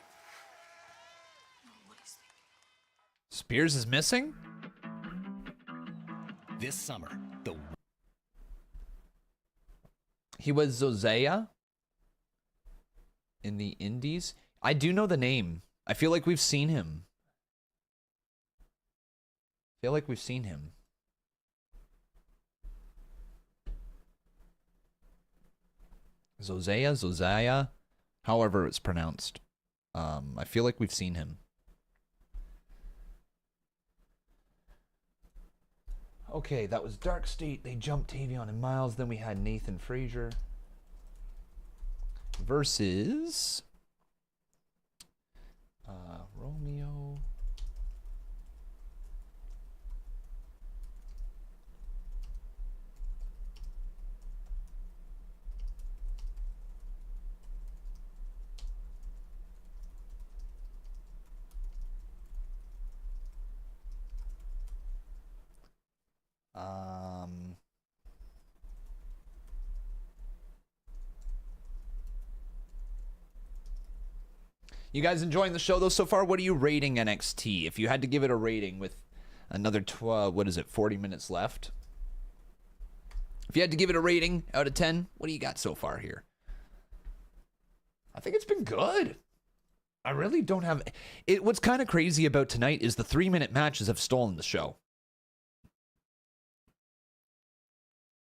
Speaker 1: Spears is missing?
Speaker 23: This summer,
Speaker 1: He was Zozea in the Indies. I do know the name. I feel like we've seen him. Zozea, however it's pronounced. I feel like we've seen him. Okay, that was Dark State. They jumped Tavion and Miles. Then we had Nathan Frazier versus Romeo. You guys enjoying the show though so far? What are you rating NXT? If you had to give it a rating with another 40 minutes left. If you had to give it a rating out of 10, what do you got so far here? I think it's been good. I really don't have it. What's kind of crazy about tonight is the 3-minute matches have stolen the show.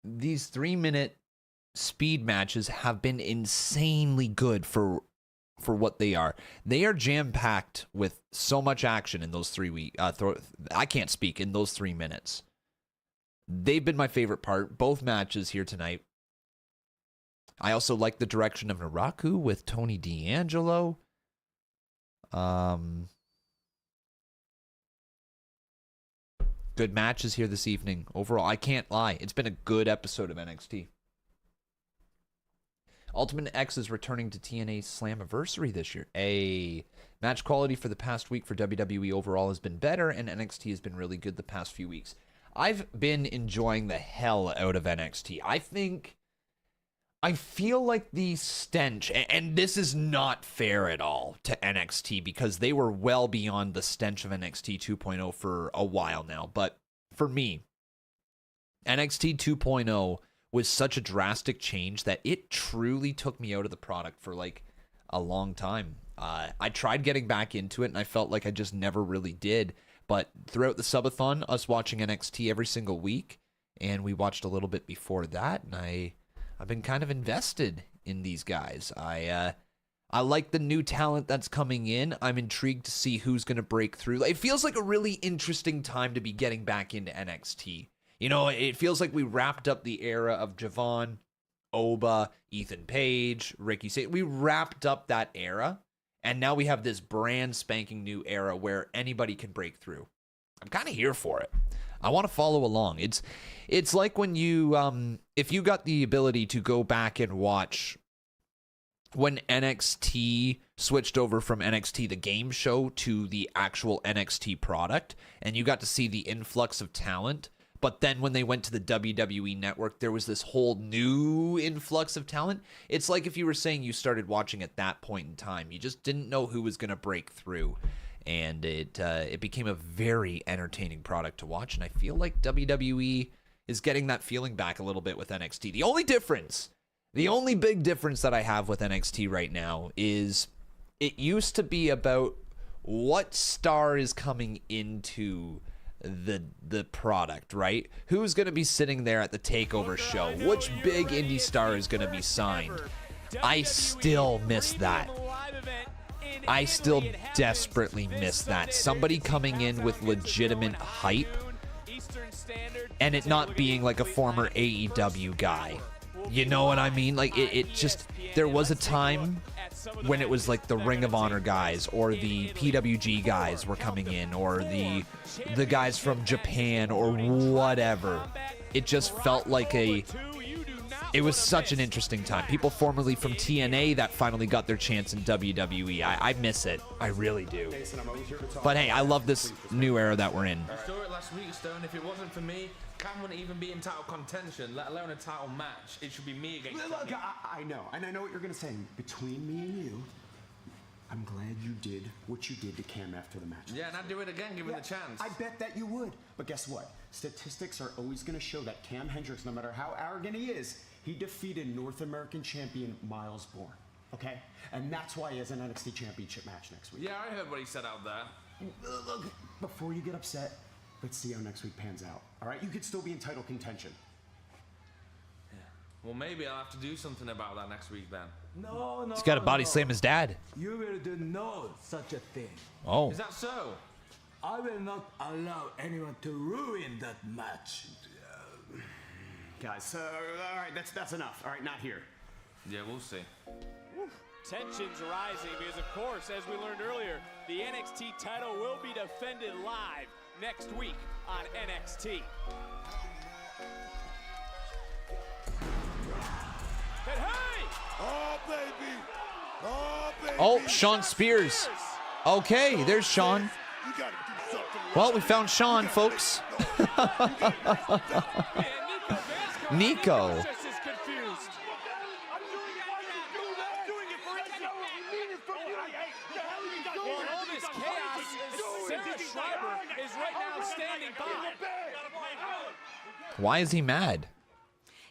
Speaker 1: These 3-minute speed matches have been insanely good for what they are. They are jam-packed with so much action in those 3 weeks. I can't speak in those 3 minutes. They've been my favorite part. Both matches here tonight. I also like the direction of Naraku with Tony D'Angelo. Good matches here this evening. Overall, I can't lie. It's been a good episode of NXT. Ultimate X is returning to TNA's Slammiversary this year. Match quality for the past week for WWE overall has been better, and NXT has been really good the past few weeks. I've been enjoying the hell out of NXT. I feel like the stench, and this is not fair at all to NXT because they were well beyond the stench of NXT 2.0 for a while now. But for me, NXT 2.0 was such a drastic change that it truly took me out of the product for like a long time. I tried getting back into it, and I felt like I just never really did. But throughout the subathon, us watching NXT every single week, and we watched a little bit before that, and I've been kind of invested in these guys. I like the new talent that's coming in. I'm intrigued to see who's going to break through. It feels like a really interesting time to be getting back into NXT. You know, it feels like we wrapped up the era of Javon, Oba, Ethan Page, Ricky Say. We wrapped up that era, and now we have this brand spanking new era where anybody can break through. I'm kind of here for it. I want to follow along. It's like when you, if you got the ability to go back and watch when NXT switched over from NXT the game show to the actual NXT product, and you got to see the influx of talent. But then when they went to the WWE network, there was this whole new influx of talent. It's like if you were saying you started watching at that point in time. You just didn't know who was going to break through. And it became a very entertaining product to watch. And I feel like WWE is getting that feeling back a little bit with NXT. The only big difference that I have with NXT right now is it used to be about what star is coming into the product, right? Who's going to be sitting there at the TakeOver show? Which big indie star is going to be signed? I still miss that. I still desperately miss that. Somebody coming in with legitimate hype and it not being like a former AEW guy. You know what I mean? Like it just, there was a time when it was like the Ring of Honor guys or the PWG guys were coming in, or the guys from Japan or whatever. It just felt like it was such an interesting time. People formerly from TNA that finally got their chance in WWE. I miss it. I really do. But hey, I love this new era that we're in.
Speaker 5: You saw it last week, Stone. If it wasn't for me, Cam wouldn't even be in title contention, let alone a title match. It should be me against
Speaker 10: Look, I know, and I know what you're going to say. Between me and you, I'm glad you did what you did to Cam after the match.
Speaker 5: Yeah, and I'd do it again, given the chance.
Speaker 10: I bet that you would. But guess what? Statistics are always going to show that Cam Hendricks, no matter how arrogant he is, he defeated North American champion Miles Bourne. Okay? And that's why he has an NXT championship match next week.
Speaker 5: Yeah, I heard what he said out there.
Speaker 10: Look, before you get upset, let's see how next week pans out. All right? You could still be in title contention.
Speaker 5: Yeah. Well, maybe I'll have to do something about that next week then.
Speaker 20: No.
Speaker 1: He's got to body slam his dad.
Speaker 20: You will do no such a thing.
Speaker 1: Oh.
Speaker 5: Is that so?
Speaker 20: I will not allow anyone to ruin that match.
Speaker 10: Guys, all right, that's enough. All right, not here.
Speaker 5: Yeah, we'll see.
Speaker 2: Tensions rising because, of course, as we learned earlier, the NXT title will be defended live next week on NXT. But hey!
Speaker 3: Oh, baby! Oh, baby!
Speaker 1: Oh, Sean Spears. Okay, there's Sean. Well, we found Sean, folks. Nico. Why is he mad?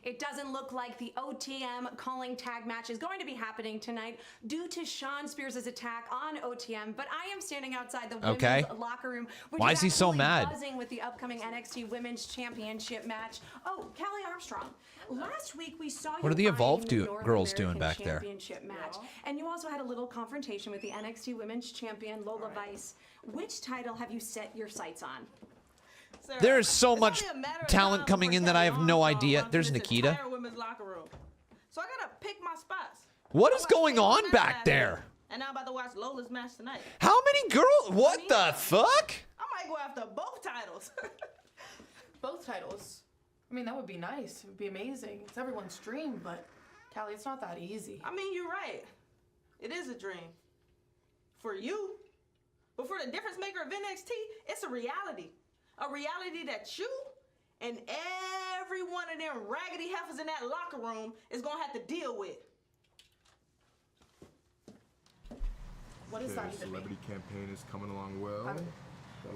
Speaker 6: It doesn't look like the OTM calling tag match is going to be happening tonight due to Sean Spears' attack on OTM, but I am standing outside the women's locker room, which
Speaker 1: Why is he so mad?
Speaker 6: Buzzing with the upcoming NXT Women's Championship match. Oh, Kelly Armstrong. Last week we saw you
Speaker 1: What are the Evolve
Speaker 6: eyeing the North
Speaker 1: girls
Speaker 6: American
Speaker 1: doing back there?
Speaker 6: Championship match, and you also had a little confrontation with the NXT Women's Champion Lola Vice. Which title have you set your sights on?
Speaker 1: There is so much talent coming in that I have no idea. There's Nikita.
Speaker 11: So I gotta pick my spots.
Speaker 1: What is going on back there?
Speaker 11: And I'm about to watch Lola's match tonight.
Speaker 1: How many girls? What the fuck?
Speaker 11: I might go after both titles.
Speaker 23: Both titles? I mean, that would be nice. It would be amazing. It's everyone's dream, but Callie, it's not that easy.
Speaker 11: I mean, you're right. It is a dream. For you. But for the difference maker of NXT, it's a reality. A reality that you and every one of them raggedy heifers in that locker room is gonna have to deal with.
Speaker 23: What is that even
Speaker 7: celebrity campaign is coming along well. Got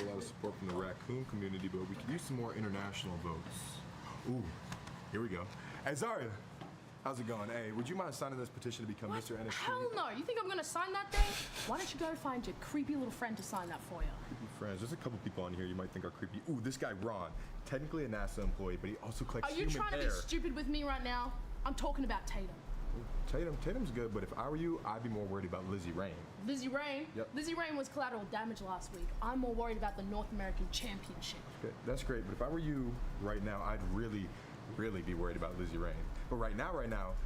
Speaker 7: a lot of support from the raccoon community, but we could use some more international votes. Ooh, here we go. Azaria, How's it going? Hey, would you mind signing this petition to become Mr. NXT?
Speaker 13: Hell no. You think I'm gonna sign that thing? Why don't you go find your creepy little friend to sign that for you?
Speaker 7: Creepy friends. There's a couple people on here you might think are creepy. Ooh, this guy Ron. Technically a NASA employee, but he also collects human hair.
Speaker 13: Are you trying to be stupid with me right now? I'm talking about Tatum.
Speaker 7: Tatum's good, but if I were you, I'd be more worried about Lizzie Rain.
Speaker 13: Lizzie Rain?
Speaker 7: Yep.
Speaker 13: Lizzie Rain was collateral damage last week. I'm more worried about the North American Championship.
Speaker 7: Okay, that's great, but if I were you right now, I'd really be worried about Lizzie Rain. But right now,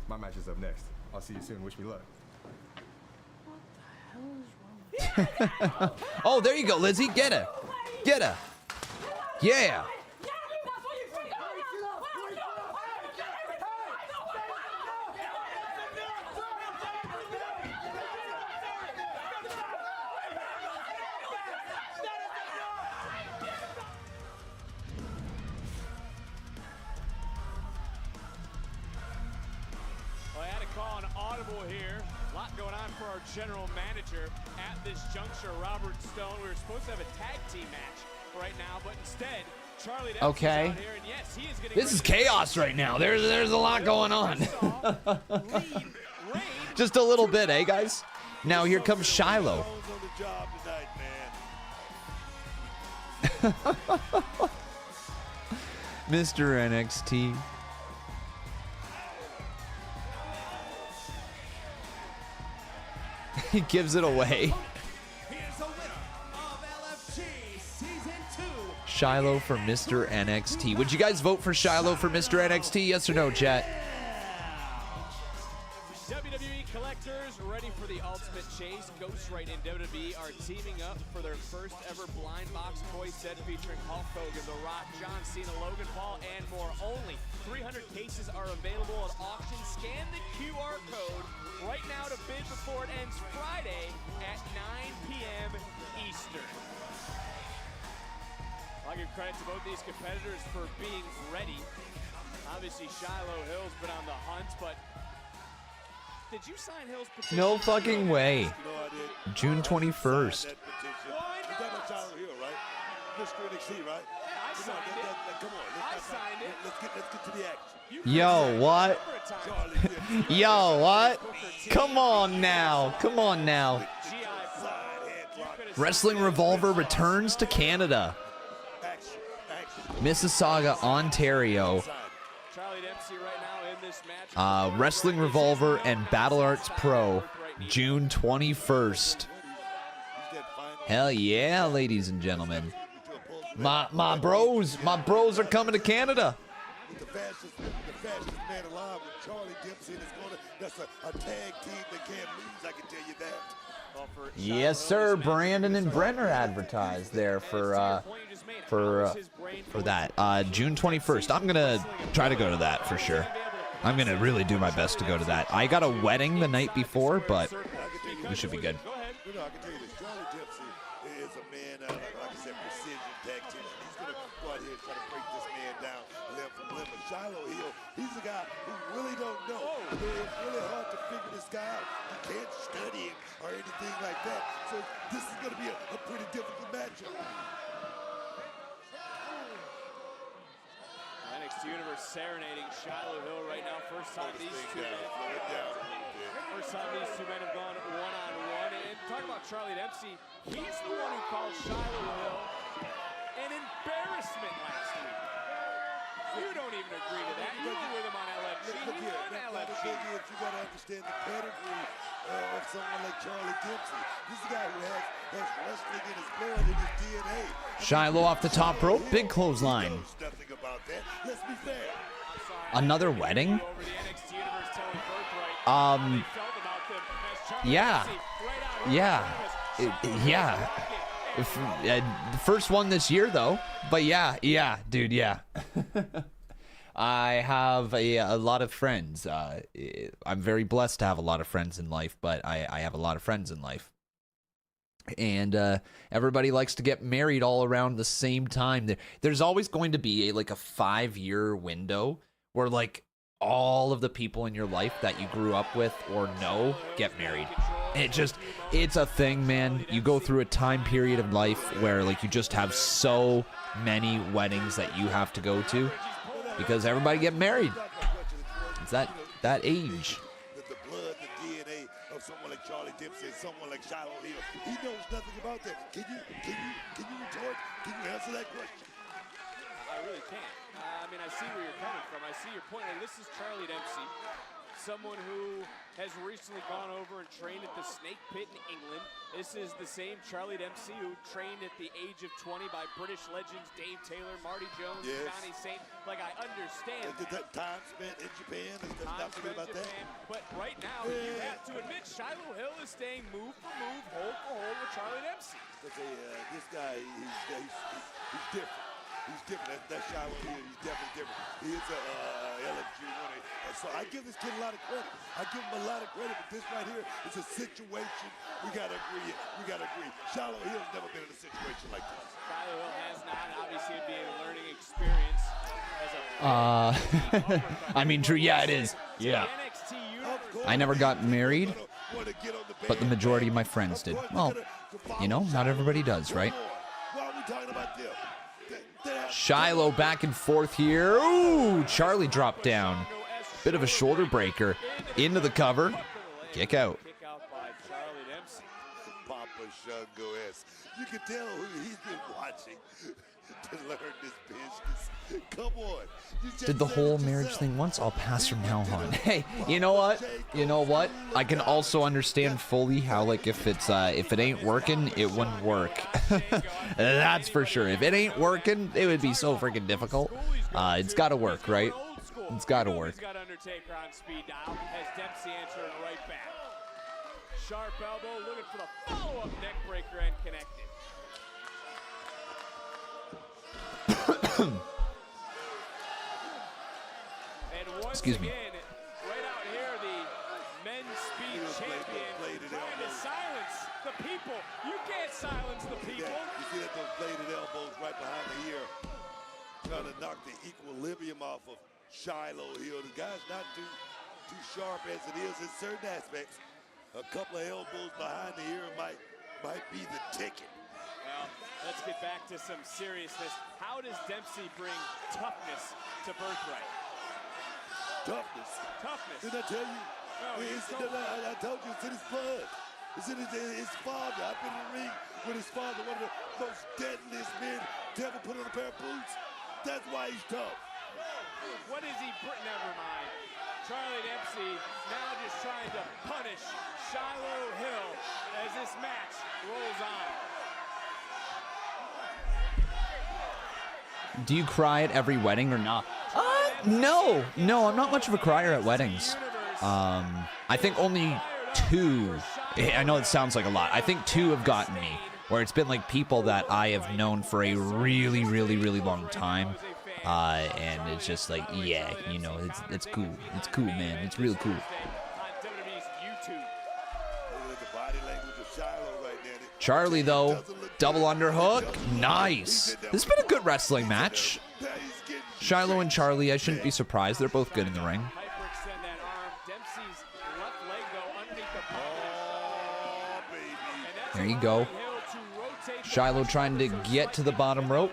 Speaker 7: my match is up next. I'll see you soon. Wish me luck.
Speaker 13: What the hell is wrong?
Speaker 1: Oh, there you go, Lizzie. Get her. Get her. Yeah.
Speaker 2: Here. A lot going on for our general manager at this juncture, Robert Stone. We were supposed to have a tag team match right now, but instead, Charlie Dempsey's
Speaker 1: okay.
Speaker 2: out here, and yes, he is getting
Speaker 1: this is chaos right now. There's a lot going on. Just a little bit, eh, guys? Now here comes Shiloh. Mr. NXT. He gives it away. Shiloh for Mr. NXT. Would you guys vote for Shiloh for Mr. NXT? Yes or no, chat?
Speaker 2: WWE collectors ready for the ultimate chase. Ghost Right and WWE are teaming up for their first ever blind box toy set featuring Hulk Hogan, The Rock, John Cena, Logan Paul, and more. Only 300 cases are available at auction. Scan the QR code right now to bid before it ends Friday at 9 p.m. Eastern. I'll give credit to both these competitors for being ready. Obviously, Shiloh Hill's been on the hunt, but did you sign Hill's petition?
Speaker 1: No fucking way. June 21st.
Speaker 3: You're talking about Shiloh Hill, right? Mr. NXT, right?
Speaker 2: Yeah, I signed it.
Speaker 3: Come on, let's get to the action.
Speaker 1: Yo, what? Yo, what? Come on now. Come on now. Wrestling Revolver returns to Canada. Mississauga, Ontario. Wrestling Revolver and Battle Arts Pro, June 21st. Hell yeah, ladies and gentlemen. My bros are coming to Canada.
Speaker 3: The fastest man alive with Charlie Dempsey, that's a tag team that can't lose, I can tell you that.
Speaker 1: Yes, sir. Brandon and Brent are advertised there for that. June 21st. I'm gonna try to go to that for sure. I'm gonna really do my best to go to that. I got a wedding the night before, but we should be good.
Speaker 3: I can tell you this. Charlie Dempsey is a man, like I said, precision tag team. He's gonna go out here and try to break this man down limb from limb. But Shiloh Hill, he's a guy who really don't know. It's really hard to figure this guy out. You can't study him or anything like that. So this is gonna be a pretty difficult matchup.
Speaker 2: NXT Universe serenading Shiloh Hill right now. First time these two men have gone one-on-one. And talk about Charlie Dempsey, he's the one who called Shiloh Hill an embarrassment last week. You don't even agree to that. You were with him on LFG. He's on LFG.
Speaker 3: You got to understand the pedigree of someone like Charlie Dempsey. This is a guy who has wrestling in his blood, in his DNA.
Speaker 1: Shiloh off the top rope, big clothesline.
Speaker 3: Nothing about that. Let's be fair.
Speaker 1: Another wedding? Yeah. The first one this year, though. But yeah, dude, yeah. I have a lot of friends. I'm very blessed to have a lot of friends in life, but I have a lot of friends in life. And everybody likes to get married all around the same time. There's always going to be a 5-year window where all of the people in your life that you grew up with or know get married. It's a thing, man. You go through a time period of life where you just have so many weddings that you have to go to because everybody get married. that age.
Speaker 3: The blood, the DNA of someone like Charlie Dempsey, someone like Shiloh Hill. He knows nothing about that. Can you retort? Can you answer that question?
Speaker 2: I really can't. I mean, I see where you're coming from. I see your point. And this is Charlie Dempsey, someone who has recently gone over and trained at the Snake Pit in England. This is the same Charlie Dempsey who trained at the age of 20 by British legends Dave Taylor, Marty Jones, Johnny Saint. Like, I understand.
Speaker 3: The time spent in Japan, let's not forget about that.
Speaker 2: But right now, you have to admit, Shiloh Hill is staying move for move, hold for hold with Charlie Dempsey.
Speaker 3: This guy, he's different. He's different. That's Shiloh Hill. He's definitely different. He is a LFG winner. So I give this kid a lot of credit. I give him a lot of credit, but this right here is a situation we got to agree. We got to agree. Shiloh Hill's never been in a situation like this.
Speaker 2: Shiloh Hill has not. Obviously, it'd be a learning experience.
Speaker 1: I mean, true. Yeah, it is. Yeah. I never got married, but the majority of my friends did. Well, you know, not everybody does, right?
Speaker 3: Why are we talking about them?
Speaker 1: Shiloh back and forth here. Ooh, Charlie dropped down. Bit of a shoulder breaker. Into the cover. Kick out.
Speaker 2: Kick out by Charlie Dempsey.
Speaker 3: Papa Shango-esque. You can tell who he's been watching to learn this business. Come on.
Speaker 1: Did the whole marriage thing once. I'll pass from now on. Hey, you know what? You know what? I can also understand fully how, like, if it ain't working, it wouldn't work. That's for sure. If it ain't working, it would be so freaking difficult. It's got to work, right? It's got to work.
Speaker 2: He's got Undertaker on speed dial as Dempsey answering right back. Sharp elbow, looking for the follow-up neck breaker and connected. And once again, right out here, the men's speed champion trying to silence the people. You can't silence the people.
Speaker 3: You see that those bladed elbows right behind the ear, trying to knock the equilibrium off of Shiloh Hill. The guy's not too sharp as it is in certain aspects. A couple of elbows behind the ear might be the ticket.
Speaker 2: Well, let's get back to some seriousness. How does Dempsey bring toughness to Birthright?
Speaker 3: Toughness.
Speaker 2: Toughness.
Speaker 3: Did I tell you?
Speaker 2: No,
Speaker 3: I told you it's in his blood. It's in his father. I've been in the ring with his father, one of the most deadliest men to ever put on a pair of boots. That's why he's tough.
Speaker 2: What is he? Never mind. Charlie Dempsey now just trying to punish Shiloh Hill as this match rolls on.
Speaker 1: Do you cry at every wedding or not? No, I'm not much of a crier at weddings. I think only 2. I know it sounds like a lot. I think 2 have gotten me, where it's been like people that I have known for a really, really, really long time. And it's just like, yeah, you know, it's cool. It's cool, man. It's real cool. Charlie, though, double underhook. Nice. This has been a good wrestling match. Shiloh and Charlie, I shouldn't be surprised. They're both good in the ring. There you go. Shiloh trying to get to the bottom rope.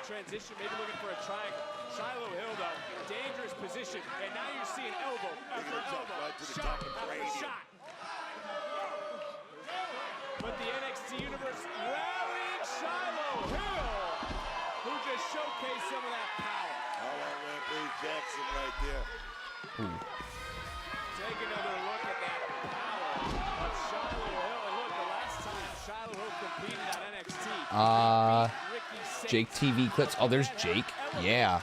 Speaker 2: Transition, maybe looking for a triangle. Shiloh Hill, though, dangerous position, and now you're seeing elbow after elbow, right to the shot after shot. But the NXT Universe rallying Shiloh Hill, who just showcased some of that power.
Speaker 3: All on Rampage Jackson right there.
Speaker 1: Ooh.
Speaker 2: Take another look at that power of Shiloh Hill. And look, the last time Shiloh Hill competed on NXT.
Speaker 1: Jake TV clips. Oh, there's Jake. Yeah.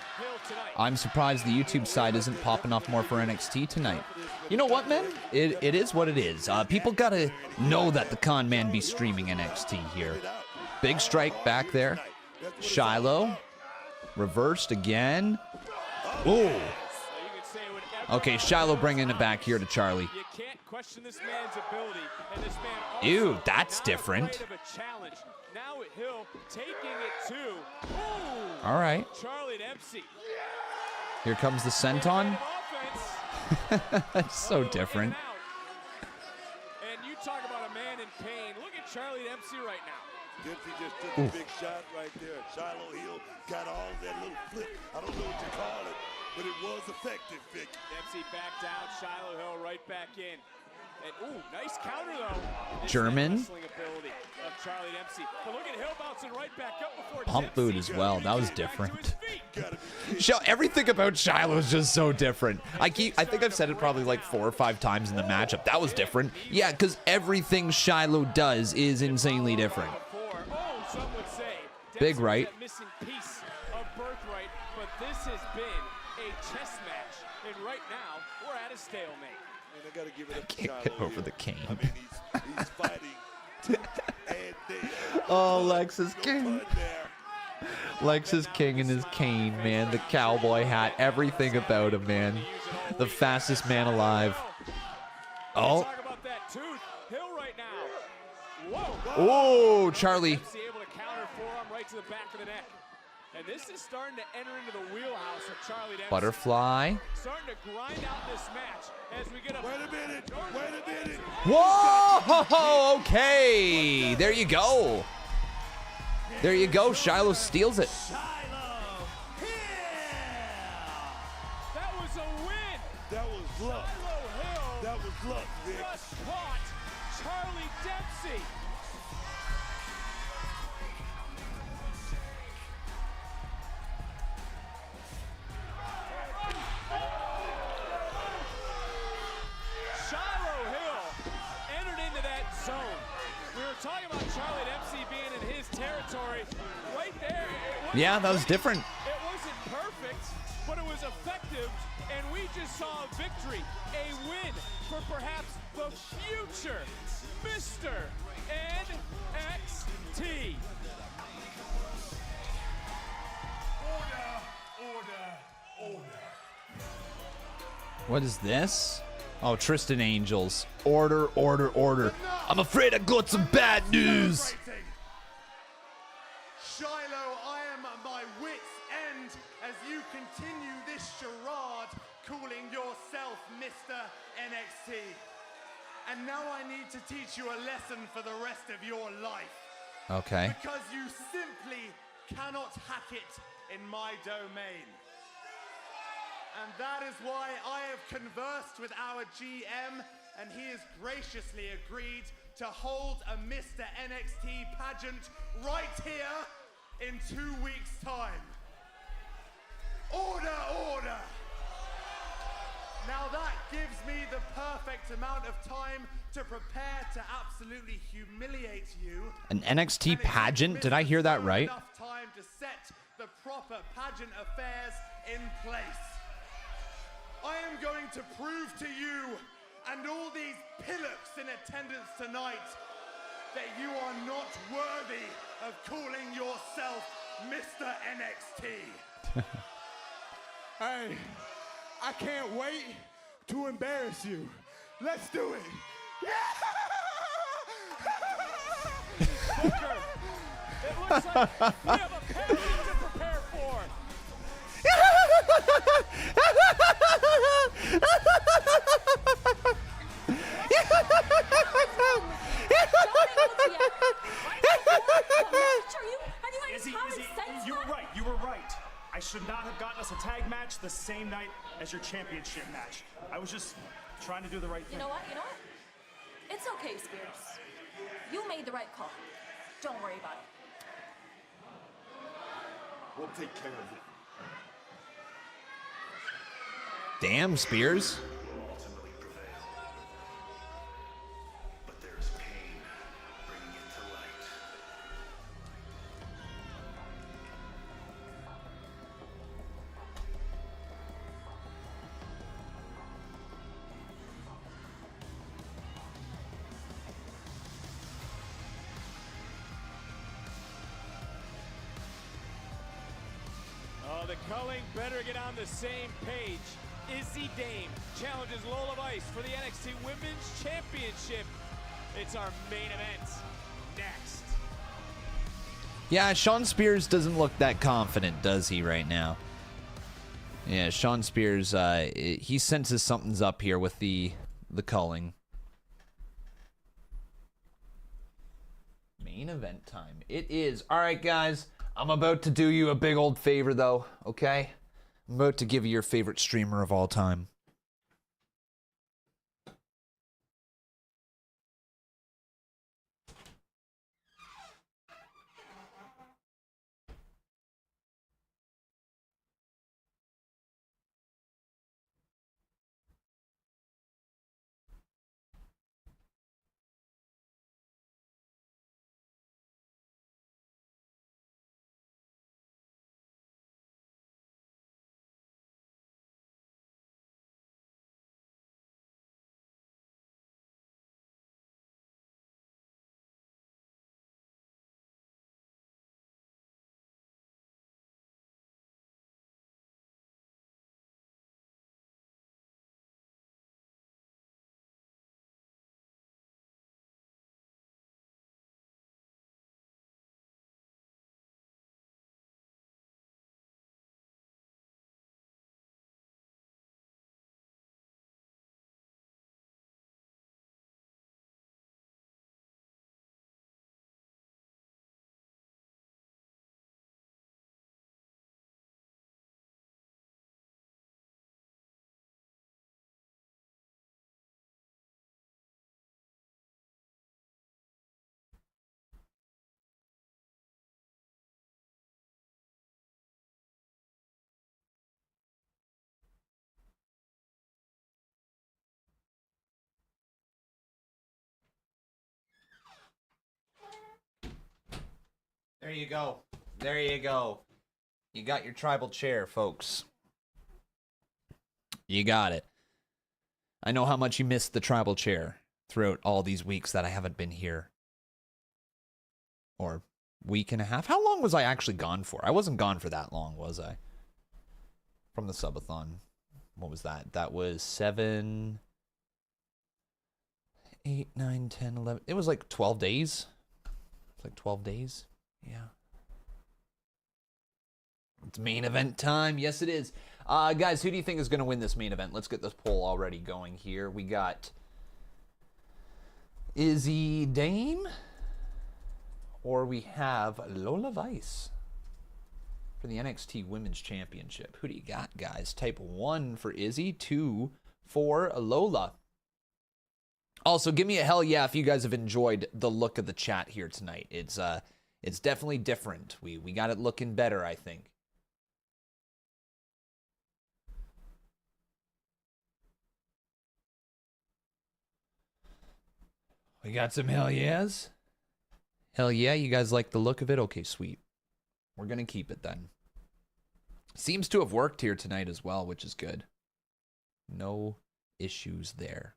Speaker 1: I'm surprised the YouTube side isn't popping off more for NXT tonight. You know what, man? It is what it is. People gotta know that the con man be streaming NXT here. Big strike back there. Shiloh. Reversed again. Ooh. Okay, Shiloh bringing it back here to Charlie.
Speaker 2: You can't question this man's ability, and this man also
Speaker 1: Ew, that's different.
Speaker 2: Now Hill taking it to
Speaker 1: All right.
Speaker 2: Charlie Dempsey.
Speaker 1: Here comes the senton. That's so different.
Speaker 2: And you talk about a man in pain. Look at Charlie Dempsey right now.
Speaker 3: Dempsey just took a big shot right there. Shiloh Hill got all that little flip. I don't know what you call it. but it was effective, Vic.
Speaker 2: Dempsey back down, Shiloh Hill right back in. And ooh, nice counter though.
Speaker 1: German.
Speaker 2: Wrestling ability of Charlie Dempsey. But look at Hill bouncing right back up before
Speaker 1: Pump boot as well. That was different. Everything about Shiloh is just so different. I think I've said it probably like 4 or 5 times in the matchup. That was different. Yeah, because everything Shiloh does is insanely different.
Speaker 2: Oh, some would say
Speaker 1: Big right.
Speaker 2: Missing piece of birthright, but this has been a chess match, and right now we're at a stalemate.
Speaker 3: And I gotta give it up to
Speaker 1: Can't get
Speaker 3: Shiloh
Speaker 1: over
Speaker 3: Hill.
Speaker 1: the cane.
Speaker 3: I mean, he's fighting tooth and nail.
Speaker 1: Oh, Lex is king. Lex is king in his cane, man. The cowboy hat, everything about him, man. The fastest man alive. Oh.
Speaker 2: Talk about that tooth. Hill right now. Whoa.
Speaker 1: Oh, Charlie.
Speaker 2: Dempsey able to counter forearm right to the back of the neck. And this is starting to enter into the wheelhouse of Charlie Dempsey.
Speaker 1: Butterfly.
Speaker 2: Starting to grind out this match as we get a...
Speaker 3: Wait a minute.
Speaker 1: Whoa! Okay. There you go. There you go. Shiloh steals it.
Speaker 2: That was a win.
Speaker 3: That was luck.
Speaker 2: Shiloh Hill
Speaker 3: That was luck, Vic.
Speaker 2: just caught Charlie Dempsey. Shiloh Hill entered into that zone. We were talking about Charlie Dempsey being in his territory. Right there.
Speaker 1: Yeah, that was different.
Speaker 2: It wasn't perfect, but it was effective, and we just saw a victory, a win for perhaps the future Mr. NXT.
Speaker 15: Order.
Speaker 1: What is this? Oh, Tristan Angels. Order. I'm afraid I got some bad news.
Speaker 4: Shiloh, I am at my wit's end as you continue this charade calling yourself Mr. NXT. And now I need to teach you a lesson for the rest of your life.
Speaker 1: Okay.
Speaker 4: Because you simply cannot hack it in my domain. And that is why I have conversed with our GM, and he has graciously agreed to hold a Mr. NXT pageant right here in 2 weeks' time. Order! Now that gives me the perfect amount of time to prepare to absolutely humiliate you.
Speaker 1: An NXT pageant? Did I hear that right?
Speaker 4: Enough time to set the proper pageant affairs in place. I am going to prove to you and all these pillocks in attendance tonight that you are not worthy of calling yourself Mr. NXT.
Speaker 18: Hey, I can't wait to embarrass you. Let's do it.
Speaker 2: Booker, it looks like we have a pageant to prepare for.
Speaker 14: Izzy, you were right. I should not have gotten us a tag match the same night as your championship match. I was just trying to do the right thing.
Speaker 9: You know what? It's okay, Spears. You made the right call. Don't worry about it.
Speaker 3: We'll take care of it.
Speaker 1: Damn, Spears.
Speaker 15: But there is pain bringing it to light.
Speaker 2: Oh, the culling better get on the same page. Izzi Dame challenges Lola Vice for the NXT Women's Championship. It's our main event next.
Speaker 1: Yeah, Sean Spears doesn't look that confident, does he, right now? Yeah, Sean Spears, he senses something's up here with the culling. Main event time. It is. All right, guys. I'm about to do you a big old favor, though, okay? I'm about to give you your favorite streamer of all time. There you go. There you go. You got your tribal chair, folks. You got it. I know how much you missed the tribal chair throughout all these weeks that I haven't been here. Or week and a half. How long was I actually gone for? I wasn't gone for that long, was I? From the subathon. What was that? That was 7, 8, 9, 10, 11. It was like 12 days. It's like 12 days. Yeah. It's main event time. Yes, it is. Guys, who do you think is going to win this main event? Let's get this poll already going here. We got Izzi Dame, or we have Lola Vice for the NXT Women's Championship. Who do you got, guys? Type 1 for Izzy, 2 for Lola. Also, give me a hell yeah if you guys have enjoyed the look of the chat here tonight. It's definitely different. We got it looking better, I think. We got some hell yeahs. Hell yeah, you guys like the look of it? Okay, sweet. We're going to keep it then. Seems to have worked here tonight as well, which is good. No issues there.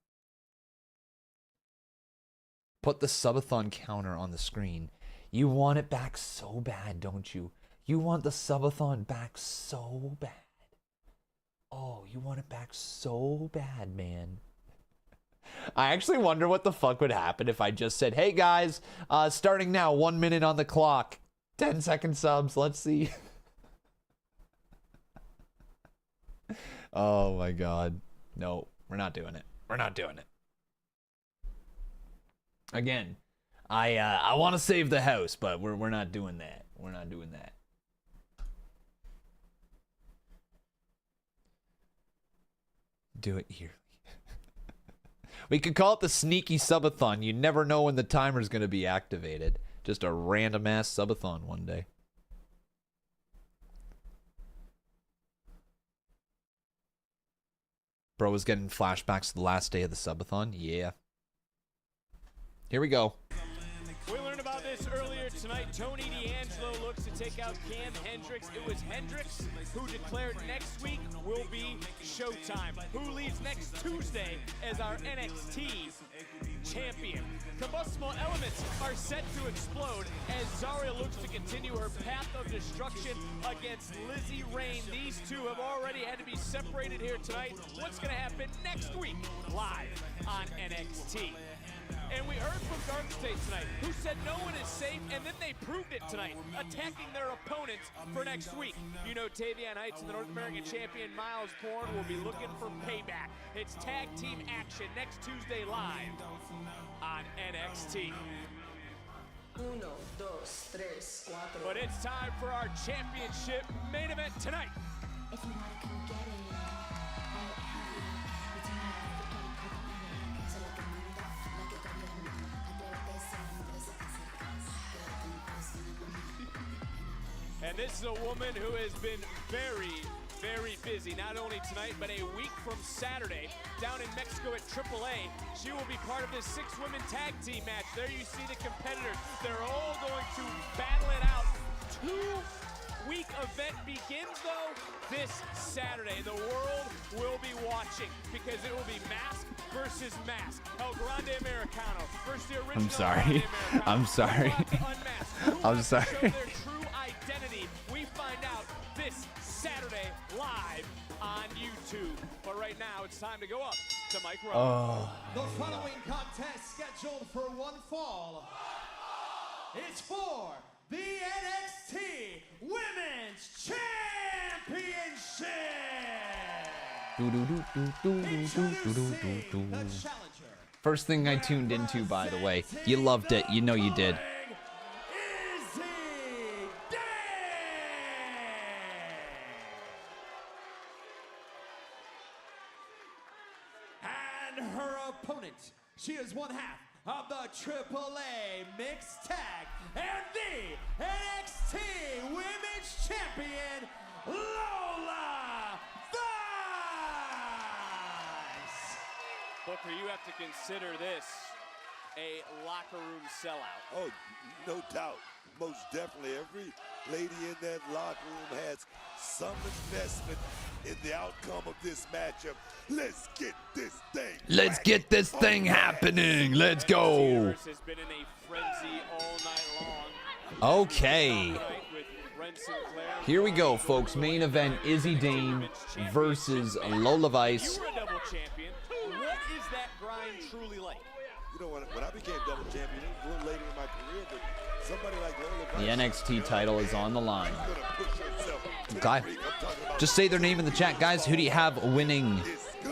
Speaker 1: Put the subathon counter on the screen. You want it back so bad, don't you? You want the subathon back so bad. Oh, you want it back so bad, man. I actually wonder what the fuck would happen if I just said, hey guys, starting now, 1 minute on the clock, 10-second subs, let's see. Oh my god. No, we're not doing it. We're not doing it. Again, I want to save the house, but we're not doing that. We're not doing that. Do it yearly. We could call it the sneaky subathon. You never know when the timer's going to be activated. Just a random ass subathon one day. Bro was getting flashbacks to the last day of the subathon. Yeah. Here we go.
Speaker 2: We learned about this earlier tonight. Tony D'Angelo looks to take out Cam Hendricks. It was Hendricks who declared next week will be Showtime, who leaves next Tuesday as our NXT champion. Combustible elements are set to explode as Zarya looks to continue her path of destruction against Lizzie Rain. These two have already had to be separated here tonight. What's going to happen next week live on NXT? And we heard from Dark State tonight, who said no one is safe, and then they proved it tonight, attacking their opponents for next week. You know Tavion Heights and the North American champion Miles Bourne will be looking for payback. It's tag team action next Tuesday live on NXT.
Speaker 9: Uno, dos, tres, cuatro.
Speaker 2: But it's time for our championship main event tonight. And this is a woman who has been very, very busy, not only tonight, but a week from Saturday down in Mexico at AAA. She will be part of this 6-women tag team match. There you see the competitors. They're all going to battle it out. 2-week event begins, though, this Saturday. The world will be watching because it will be mask versus mask. El Grande Americano versus the original.
Speaker 1: I'm sorry. I'm sorry. I'm sorry.
Speaker 2: Identity. We find out this Saturday live on YouTube. But right now, it's time to go up to Mike Rowe.
Speaker 1: Oh.
Speaker 15: The following contest scheduled for one fall is for the NXT Women's Championship.
Speaker 1: First thing I tuned into, by the way. You loved it. You know you did.
Speaker 15: She is one half of the AAA Mixed Tag and the NXT Women's Champion, Lola Vice.
Speaker 2: Booker, you have to consider this a locker room sellout.
Speaker 3: Oh, no doubt. Most definitely. Every lady in that locker room has some investment in the outcome of this matchup. Let's get this thing.
Speaker 1: Let's get this thing happening. Let's go.
Speaker 2: Has been in a frenzy all night long.
Speaker 1: Okay. Here we go, folks. Main event, Izzi Dame versus Lola Vice.
Speaker 2: You were a double champion. What is that grind truly like?
Speaker 3: You know, when I became double champion, it was a little later in my career, but somebody like Lola Vice,
Speaker 1: The NXT title is on the line. Okay. Just say their name in the chat, guys. Who do you have winning?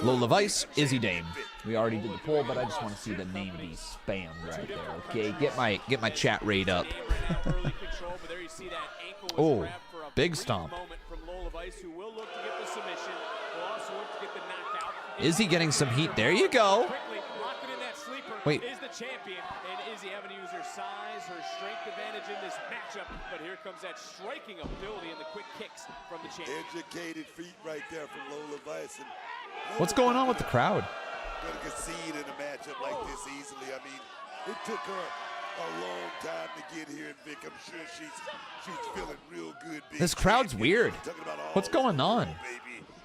Speaker 1: Lola Vice, Izzi Dame. We already did the poll, but I just want to see the name be spammed right there. Okay, get my chat rate up. Oh, big stomp. Izzi getting some heat. There you go. Wait.
Speaker 2: Is the champion, and Izzi having to use her size, her strength advantage in this matchup, but here comes that striking ability and the quick kicks from the champion.
Speaker 3: Educated feet right there from Lola Vice. And
Speaker 1: What's going on with the crowd?
Speaker 3: Going to concede in a matchup like this easily. I mean, it took her a long time to get here, and Vic, I'm sure she's feeling real good.
Speaker 1: This crowd's weird. What's going on?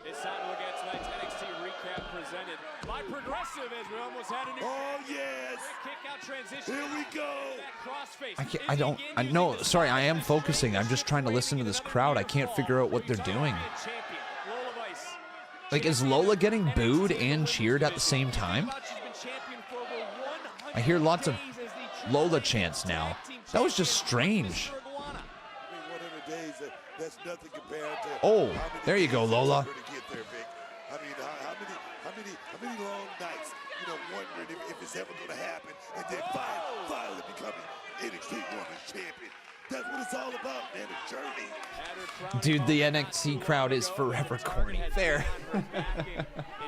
Speaker 2: It's time to look at tonight's NXT recap presented by Progressive as we almost had a new.
Speaker 3: Oh yes!
Speaker 2: Kick out transition.
Speaker 3: Here we go.
Speaker 1: I know. Sorry, I am focusing. I'm just trying to listen to this crowd. I can't figure out what they're doing. Like, is Lola getting booed and cheered at the same time? I hear lots of Lola chants now. That was just strange. Oh, there you go, Lola.
Speaker 3: I mean, how many long nights, you know, wondering if it's ever going to happen, and then finally becoming NXT Women's Champion. That's what it's all about, man, a journey.
Speaker 1: Dude, the NXT crowd is forever corny. Fair.
Speaker 2: In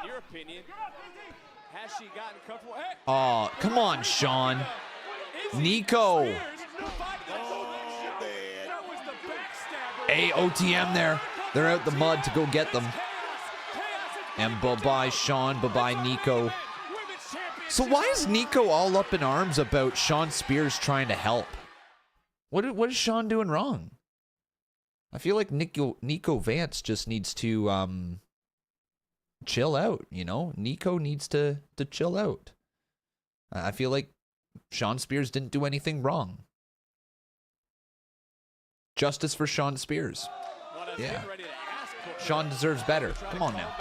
Speaker 2: your opinion, has she gotten comfortable? Hey!
Speaker 1: Oh, come on, Sean. Nico. AOTM there. They're out the mud to go get them. And bye-bye, Sean. Bye-bye, Nico. So why is Nico all up in arms about Sean Spears trying to help? What is Sean doing wrong? I feel like Nico Vance just needs to chill out, you know? Nico needs to chill out. I feel like Sean Spears didn't do anything wrong. Justice for Sean Spears. Yeah. Sean deserves better. Come on now.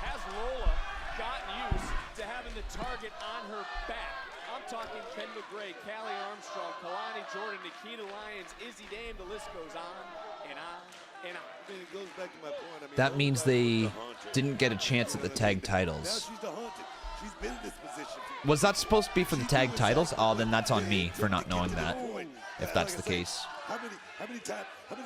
Speaker 2: Has Lola gotten used to having the target on her back? I'm talking Ken McGray, Callie Armstrong, Kelani Jordan, Nikita Lyons, Izzi Dame, the list goes on and on and on.
Speaker 3: I mean, it goes back to my point. I mean,
Speaker 1: That means they didn't get a chance at the tag titles.
Speaker 3: Now she's the hunted. She's been in this position.
Speaker 1: Was that supposed to be for the tag titles? Oh, then that's on me for not knowing that, if that's the case.
Speaker 3: How many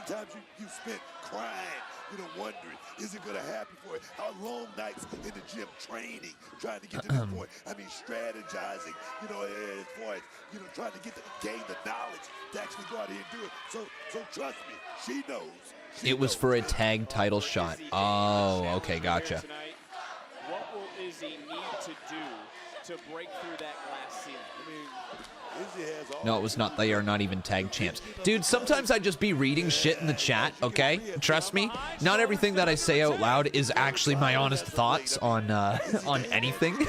Speaker 3: times you spent crying, you know, wondering, is it going to happen for you? How long nights in the gym training, trying to get to this point. I mean, strategizing, you know, as far as, you know, trying to gain the knowledge to actually go out here and do it. So trust me, she knows.
Speaker 1: It was for a tag title shot. Oh, okay, gotcha.
Speaker 2: What will Izzi need to do to break through that glass ceiling? I mean,
Speaker 1: No, it was not. They are not even tag champs. Dude, sometimes I just be reading shit in the chat, okay? Trust me, not everything that I say out loud is actually my honest thoughts on anything.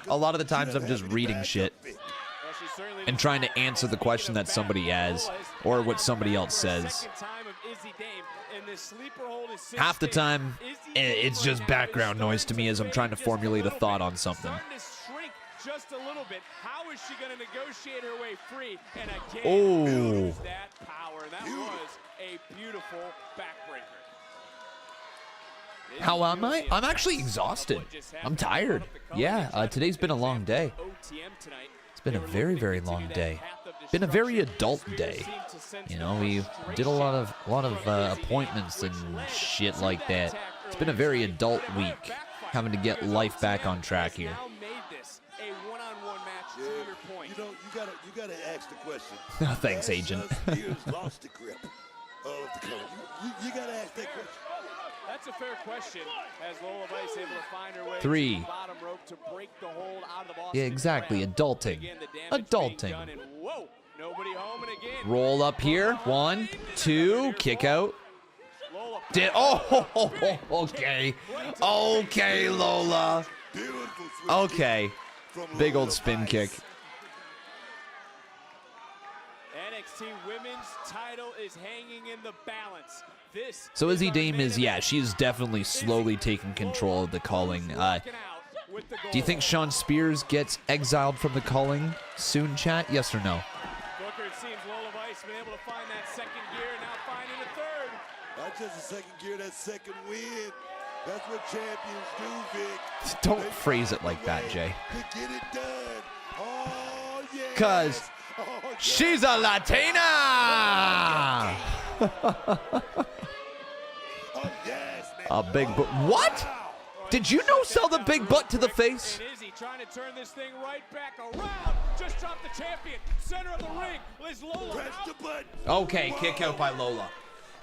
Speaker 1: A lot of the times I'm just reading shit and trying to answer the question that somebody has or what somebody else says. Half the time, it's just background noise to me as I'm trying to formulate a thought on something.
Speaker 2: Just a little bit. How is she going to negotiate her way free? And again,
Speaker 1: oh,
Speaker 2: that power. That was a beautiful backbreaker.
Speaker 1: How am I? I'm actually exhausted. I'm tired. Yeah, today's been a long day. It's been a very, very long day. Been a very adult day. You know, we did a lot of appointments and shit like that. It's been a very adult week, having to get life back on track here.
Speaker 3: You gotta ask the question.
Speaker 1: Thanks, Agent.
Speaker 3: Lost the grip of the color. You gotta ask that question.
Speaker 2: That's a fair question. As Lola Vice able to find her way to the bottom rope to break the hold out of the Boston.
Speaker 1: Yeah, exactly. Adulting. Adulting.
Speaker 2: Whoa, nobody home and again.
Speaker 1: Roll up here. 1, 2, kick out. Okay. Okay, Lola. Okay. Big old spin kick.
Speaker 2: NXT Women's title is hanging in the balance.
Speaker 1: So Izzi Dame is, yeah, she's definitely slowly taking control of the calling. Do you think Sean Spears gets exiled from the calling soon, chat? Yes or no?
Speaker 2: Booker, it seems Lola Vice been able to find that second gear, now finding a third.
Speaker 3: Not just a second gear, that second win. That's what champions do, Vic.
Speaker 1: Don't phrase it like that, Jay.
Speaker 3: To get it done. Oh, yeah.
Speaker 1: Because she's a Latina! A big butt. What? Did you no-sell the big butt to the face?
Speaker 2: And Izzi trying to turn this thing right back around. Just dropped the champion. Center of the ring. Liz Lola.
Speaker 3: Press the button.
Speaker 1: Okay, kick out by Lola.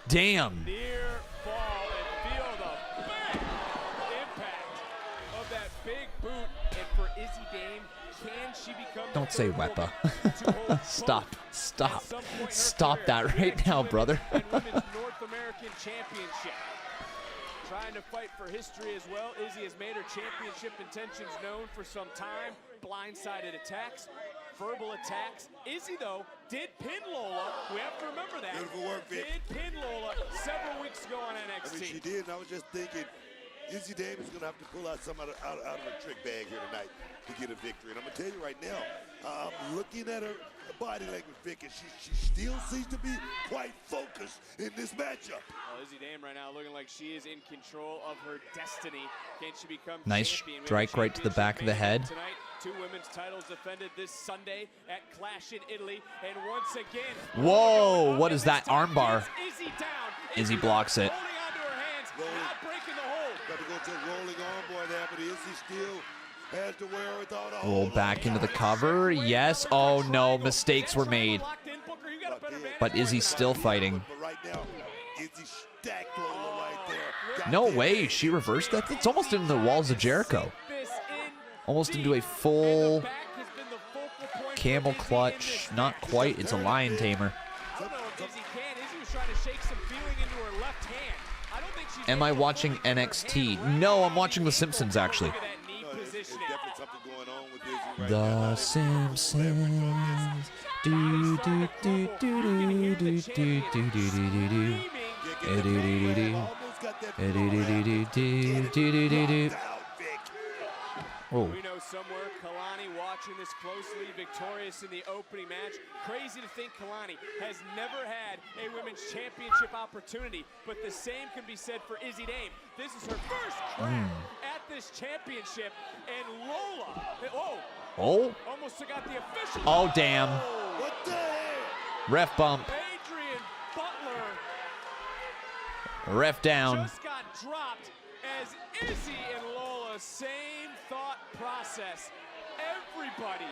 Speaker 1: Damn.
Speaker 2: Near fall and feel the big impact of that big boot. And for Izzi Dame, can she become
Speaker 1: Don't say Wepa. Stop that right now, brother.
Speaker 2: Women's North American Championship. Trying to fight for history as well. Izzi has made her championship intentions known for some time. Blindsided attacks, verbal attacks. Izzi, though, did pin Lola. We have to remember that.
Speaker 3: Beautiful work, Vic.
Speaker 2: Did pin Lola several weeks ago on NXT.
Speaker 3: I mean, she did, and I was just thinking, Izzi Dame is going to have to pull out some out of her trick bag here tonight to get a victory. And I'm going to tell you right now, I'm looking at her body language, Vic, and she still seems to be quite focused in this matchup.
Speaker 2: Well, Izzi Dame right now looking like she is in control of her destiny. Can she become
Speaker 1: nice
Speaker 2: champion?
Speaker 1: strike right to the back of the head.
Speaker 2: Tonight, 2 women's titles defended this Sunday at Clash in Italy. And once again,
Speaker 1: whoa, what is that armbar?
Speaker 2: Izzi down.
Speaker 1: Izzi blocks it.
Speaker 2: Holding onto her hands, not breaking the hold.
Speaker 3: Got to go to a rolling armbar there, but Izzi still has to wear without a
Speaker 1: Roll back into the cover. Yes. Oh, no. Mistakes were made. But Izzy's still fighting. No way. She reversed that. It's almost into the walls of Jericho. Almost into a full camel clutch. Not quite. It's a lion tamer. Am I watching NXT? No, I'm watching The Simpsons, actually. The Simpsons. Do do do do do do do do do do do do. Oh.
Speaker 2: We know somewhere Kelani watching this closely, victorious in the opening match. Crazy to think Kelani has never had a women's championship opportunity, but the same can be said for Izzi Dame. This is her first crack at this championship, and Lola, almost got the official.
Speaker 1: Oh, damn.
Speaker 3: What the hell?
Speaker 1: Ref bump.
Speaker 2: Adrian Butler
Speaker 1: Ref down.
Speaker 2: Just got dropped as Izzi and Lola, same thought process. Everybody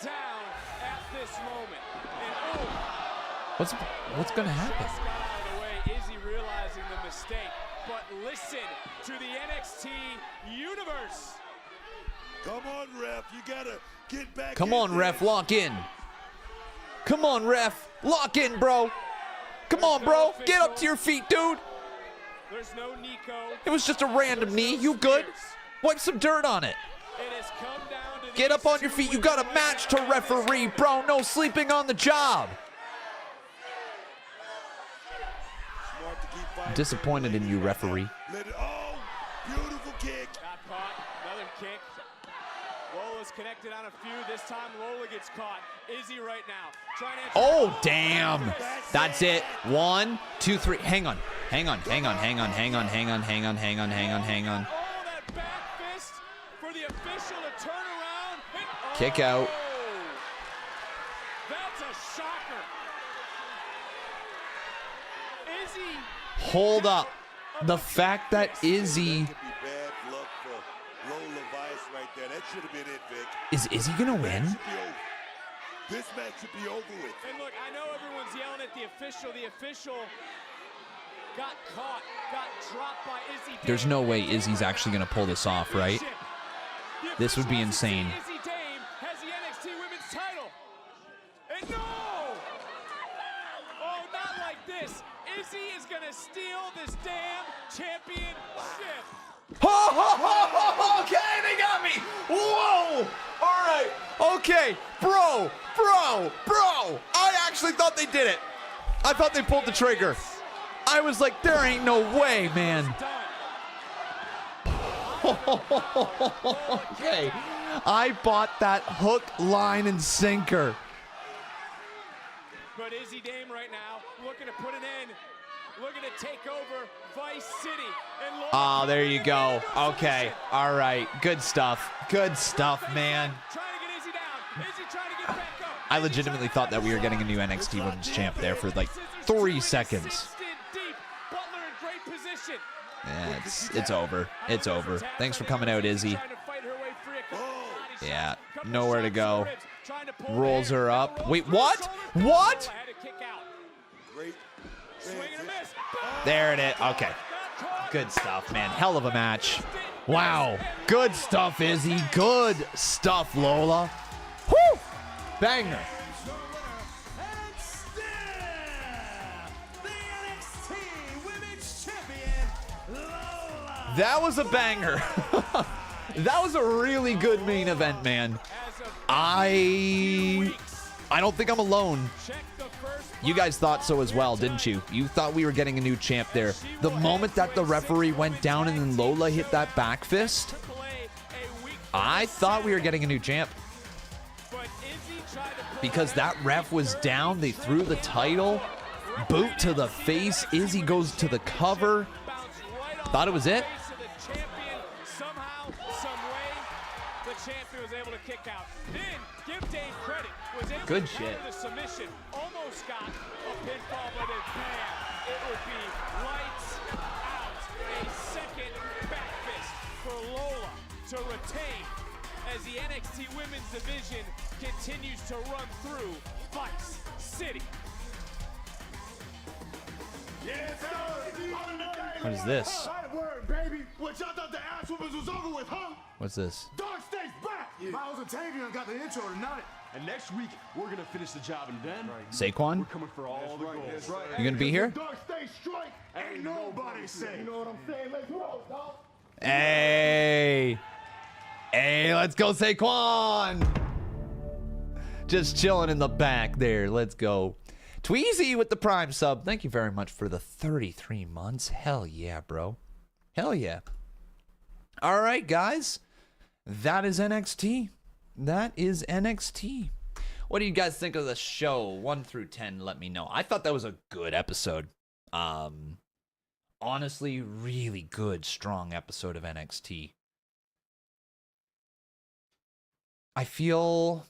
Speaker 2: down at this moment. And
Speaker 1: What's gonna happen?
Speaker 2: just got out of the way. Izzi realizing the mistake. But listen to the NXT universe.
Speaker 3: Come on, ref. You gotta get back.
Speaker 1: Come on, ref, lock in. Come on, ref, lock in, bro. Come on, bro, get up to your feet, dude.
Speaker 2: There's no Nico.
Speaker 1: It was just a random knee. You good? Wipe some dirt on it.
Speaker 2: It has come down to
Speaker 1: Get up on your feet. You got a match to referee, bro. No sleeping on the job. I'm disappointed in you, referee.
Speaker 3: Oh, beautiful kick.
Speaker 2: Got caught. Another kick. Lola's connected on a few. This time Lola gets caught. Izzi right now. Trying to
Speaker 1: Oh, damn. That's it. 1, 2, 3. Hang on. Hang on. Hang on. Hang on. Hang on. Hang on. Hang on. Hang on. Hang on. Hang on.
Speaker 2: Oh, that back fist for the official to turn around. And,
Speaker 1: Kick out.
Speaker 2: That's a shocker. Izzi.
Speaker 1: Hold up. The fact that Izzi...
Speaker 3: Bad luck for Lola Vice right there. That should have been it, Vic.
Speaker 1: Is Izzi going to win?
Speaker 3: This match should be over with.
Speaker 2: And look, I know everyone's yelling at the official. The official got caught, got dropped by Izzi Dame.
Speaker 1: There's no way Izzi's actually going to pull this off, right? This would be insane.
Speaker 2: Izzi Dame has the NXT Women's title. And no! Oh, not like this. Izzi is going to steal this damn championship.
Speaker 1: Okay, they got me. Whoa. All right. Okay. Bro. I actually thought they did it. I thought they pulled the trigger. I was like, there ain't no way, man. Okay. I bought that hook, line, and sinker.
Speaker 2: But Izzi Dame right now looking to put an end, looking to take over Vice City. And
Speaker 1: Oh, there you go. Okay. All right. Good stuff. Good stuff, man.
Speaker 2: trying to get Izzi down. Izzi trying to get back up.
Speaker 1: I legitimately thought that we were getting a new NXT Women's Champ there for like 3 seconds.
Speaker 2: Deep. Butler in great position.
Speaker 1: Yeah, it's over. It's over. Thanks for coming out, Izzi. Yeah, nowhere to go. Rolls her up. Wait, what? What? There it is. Okay. Good stuff, man. Hell of a match. Wow. Good stuff, Izzi. Good stuff, Lola. Woo! Banger. That was a banger. That was a really good main event, man. I don't think I'm alone. You guys thought so as well, didn't you? You thought we were getting a new champ there. The moment that the referee went down and then Lola hit that back fist, I thought we were getting a new champ. Because that ref was down, they threw the title, boot to the face, Izzi goes to the cover. Thought it was it.
Speaker 2: Somehow, some way, the champion was able to kick out. Then, give Dame credit, was able
Speaker 1: Good
Speaker 2: to
Speaker 1: shit.
Speaker 2: counter the submission. Almost got a pinfall, but it would be lights out. A second back fist for Lola to retain as the NXT Women's Division continues to run through Vice City.
Speaker 1: What is this?
Speaker 8: Word, baby. What y'all thought the ass whoopers was over with, huh?
Speaker 1: What's this?
Speaker 8: Dark State's back. Miles and Tavion got the intro tonight. And next week, we're going to finish the job. And then,
Speaker 1: Saquon?
Speaker 8: we're coming for all the goals.
Speaker 1: You gonna be here?
Speaker 8: Dark State strike. Ain't nobody safe. You know what I'm saying? Let's go, dog.
Speaker 1: Hey, let's go, Saquon. Just chilling in the back there. Let's go. Tweezy with the Prime sub. Thank you very much for the 33 months. Hell yeah, bro. Hell yeah. All right, guys. That is NXT. That is NXT. What do you guys think of the show? 1 through 10, let me know. I thought that was a good episode. Honestly, really good, strong episode of NXT. I feel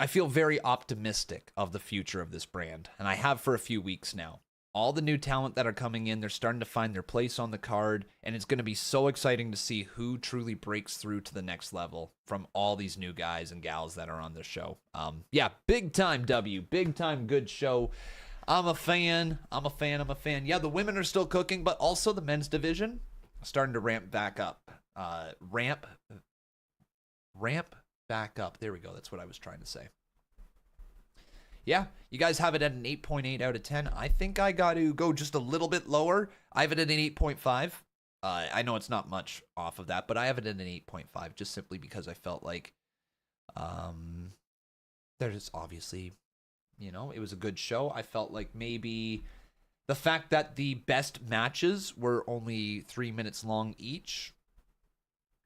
Speaker 1: very optimistic of the future of this brand, and I have for a few weeks now. all the new talent that are coming in, they're starting to find their place on the card, and it's going to be so exciting to see who truly breaks through to the next level from all these new guys and gals that are on the show. Yeah, big time W, big time good show. I'm a fan. Yeah, the women are still cooking, but also the men's division starting to ramp back up. Ramp back up. There we go. That's what I was trying to say. Yeah, you guys have it at an 8.8 out of 10. I think I got to go just a little bit lower. I have it at an 8.5. I know it's not much off of that, but I have it at an 8.5 just simply because I felt like there's obviously, you know, it was a good show. I felt like maybe the fact that the best matches were only 3 minutes long each,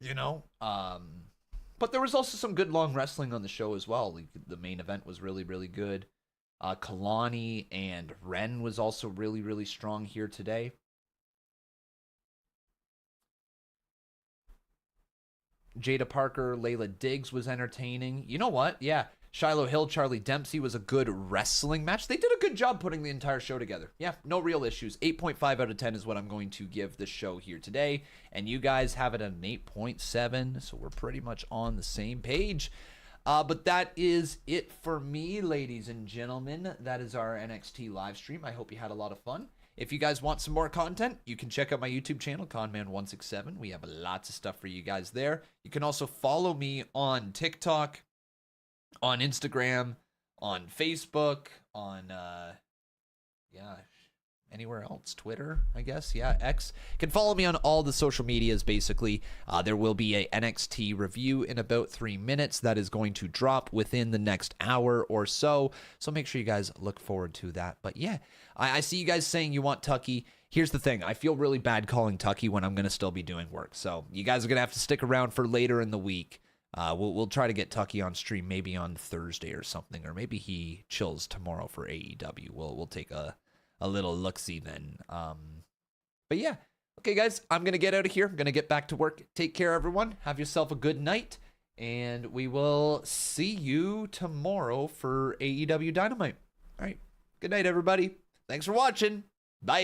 Speaker 1: you know, but there was also some good long wrestling on the show as well. Like, the main event was really, really good. Kelani and Wren was also really, really strong here today. Jaida Parker, Layla Diggs was entertaining. You know what? Yeah, Shiloh Hill, Charlie Dempsey was a good wrestling match. They did a good job putting the entire show together. Yeah, no real issues. 8.5 out of 10 is what I'm going to give the show here today. And you guys have it at an 8.7, so we're pretty much on the same page. But that is it for me, ladies and gentlemen. That is our NXT live stream. I hope you had a lot of fun. If you guys want some more content, you can check out my YouTube channel, Conman167. We have lots of stuff for you guys there. You can also follow me on TikTok, on Instagram, on Facebook, on, anywhere else. Twitter, I guess. Yeah, X. You can follow me on all the social medias, basically. There will be a NXT review in about 3 minutes that is going to drop within the next hour or so. So make sure you guys look forward to that. But yeah, I see you guys saying you want Tucky. Here's the thing. I feel really bad calling Tucky when I'm going to still be doing work. So you guys are going to have to stick around for later in the week. We'll try to get Tucky on stream maybe on Thursday or something. Or maybe he chills tomorrow for AEW. We'll take a little look-see then. But yeah. Okay, guys, I'm going to get out of here. I'm going to get back to work. Take care, everyone. Have yourself a good night. And we will see you tomorrow for AEW Dynamite. All right. Good night, everybody. Thanks for watching. Bye.